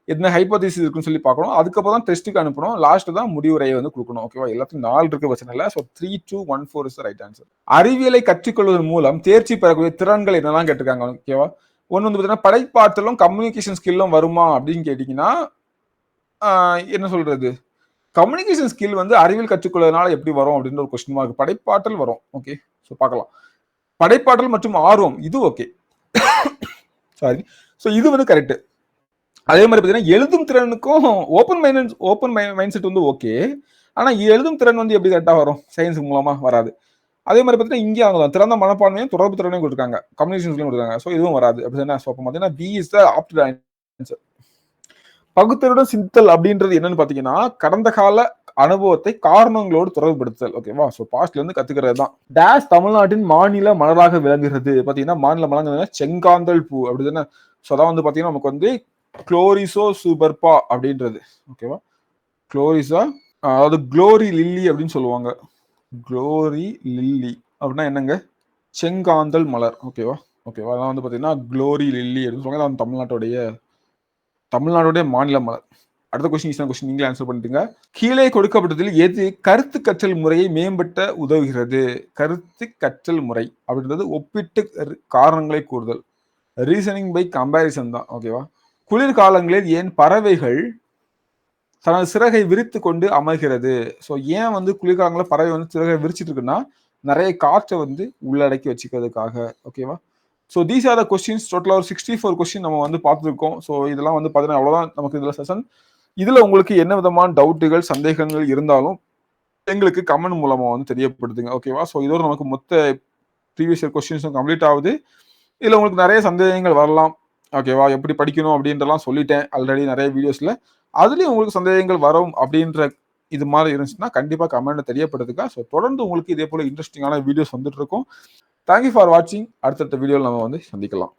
என்ன ஹைப்போதீசிஸ் இருக்குன்னு சொல்லி பார்க்கணும். அதுக்கப்புறம் தான் டெஸ்ட்டுக்கு அனுப்பணும். லாஸ்ட் தான் முடிவுரையை வந்து கொடுக்கணும். ஓகேவா? எல்லாத்தையும் 4 இருக்கு, பிரச்சனை இல்லை. So 3214 is right answer. அறிவியலை கற்றுக்கொள்வதன் மூலம் தேர்ச்சி பெறக்கூடிய திறன்கள் என்னெல்லாம் கேட்டிருக்காங்க. ஓகேவா? ஒன்று வந்து பார்த்தீங்கன்னா படைப்பாற்றலும் கம்யூனிகேஷன் ஸ்கில்லும் வருமா அப்படின்னு கேட்டீங்கன்னா என்ன சொல்றது, கம்யூனிகேஷன் ஸ்கில் வந்து அறிவியல் கற்றுக்கொள்வதனால எப்படி வரும் அப்படின்ற ஒரு கொஸ்டின் மார்க். படைப்பாற்றல் வரும். ஓகே, ஸோ பார்க்கலாம். படைப்பாற்றல் மற்றும் ஆர்வம் இது ஓகே, சாரி. ஸோ இது வந்து கரெக்ட். அதே மாதிரி பார்த்தீங்கன்னா எழுதும் திறனுக்கும் ஓப்பன் மைண்ட் செட் வந்து ஓகே. ஆனால் எழுதும் திறன் வந்து எப்படி கரெக்டாக வரும்? சயின்ஸ் மூலமா வராது. அதே மாதிரி பார்த்தீங்கன்னா இங்கே அவங்க திறந்த மனப்பான்மையும் தொடர்பு திறனையும் கொடுத்துருக்காங்க, கம்யூனிகேஷன் ஸ்கில்லும் கொடுத்துருக்காங்க. ஸோ இதுவும் வராது. அப்படி என்ன? ஸோ அப்போ பார்த்தீங்கன்னா B is the apt answer. பகுத்தறிவுடன் சிந்தல் அப்படின்றது என்னன்னு பாத்தீங்கன்னா கடந்த கால அனுபவத்தை காரணங்களோடு தொடர்புபடுத்தல். ஓகேவா? ஸோ பாஸ்ட்ல இருந்து கத்துக்கிறது தான். டேஸ் தமிழ்நாட்டின் மாநில மலராக விளங்குகிறது. பாத்தீங்கன்னா மாநில மலர் செங்காந்தல் பூ அப்படிதானே. ஸோ அதான் வந்து பாத்தீங்கன்னா நமக்கு வந்து குளோரிசோ சூப்பர்பா அப்படின்றது. ஓகேவா? குளோரிசா, அதாவது குளோரி லில்லி அப்படின்னு சொல்லுவாங்க. குளோரி லில்லி அப்படின்னா என்னங்க? செங்காந்தல் மலர். ஓகேவா? ஓகேவா? அதான் வந்து பாத்தீங்கன்னா குளோரி லில்லி அப்படின்னு சொல்லுவாங்க. தமிழ்நாடுடைய மாநில மலர். அடுத்த கொஸ்டின் நீங்களே ஆன்சர் பண்ணிட்டுங்க. கீழே கொடுக்கப்பட்டதில் எது கருத்து கற்றல் முறையை மேம்பட்ட உதவுகிறது? கருத்து கற்றல் முறை அப்படின்றது ஒப்பிட்டு காரணங்களை கூறுதல், ரீசனிங் பை கம்பேரிசன் தான். ஓகேவா? குளிர்காலங்களில் ஏன் பறவைகள் தனது சிறகை விரித்து கொண்டு அமர்கிறது? ஸோ ஏன் வந்து குளிர்காலங்களில் பறவை வந்து சிறகை விரிச்சிட்டு இருக்குன்னா நிறைய காற்றை வந்து உள்ளடக்கி வச்சுக்கிறதுக்காக. ஓகேவா? So these are the questions. டோட்டலாக ஒரு 64 கொஸ்டின் நம்ம வந்து பார்த்துருக்கோம். ஸோ இதெல்லாம் வந்து பார்த்தீங்கன்னா அவ்வளோதான் நமக்கு இதில் செஷன். இதில் உங்களுக்கு என்ன விதமான டவுட்டுகள் சந்தேகங்கள் இருந்தாலும் எங்களுக்கு கமெண்ட் மூலமாக வந்து தெரியப்படுத்துங்க. ஓகேவா? ஸோ இதோட நமக்கு மொத்த ப்ரீவியஸ் இயர் கொஸ்டின்ஸும் கம்ப்ளீட் ஆகுது. இதில் உங்களுக்கு நிறைய சந்தேகங்கள் வரலாம். ஓகேவா? எப்படி படிக்கணும் அப்படின்றலாம் சொல்லிட்டேன் ஆல்ரெடி நிறைய வீடியோஸில். அதுலேயும் உங்களுக்கு சந்தேகங்கள் வரும் அப்படின்ற இது மாதிரி இருந்துச்சுன்னா கண்டிப்பாக கமெண்ட் தெரியப்படுத்துங்க. ஸோ தொடர்ந்து உங்களுக்கு இதே போல் இன்ட்ரெஸ்டிங்கான வீடியோஸ் வந்துட்டு இருக்கும். தேங்க்யூ ஃபார் வாட்சிங். அடுத்தடுத்த வீடியோவில் நம்ம வந்து சந்திக்கலாம்.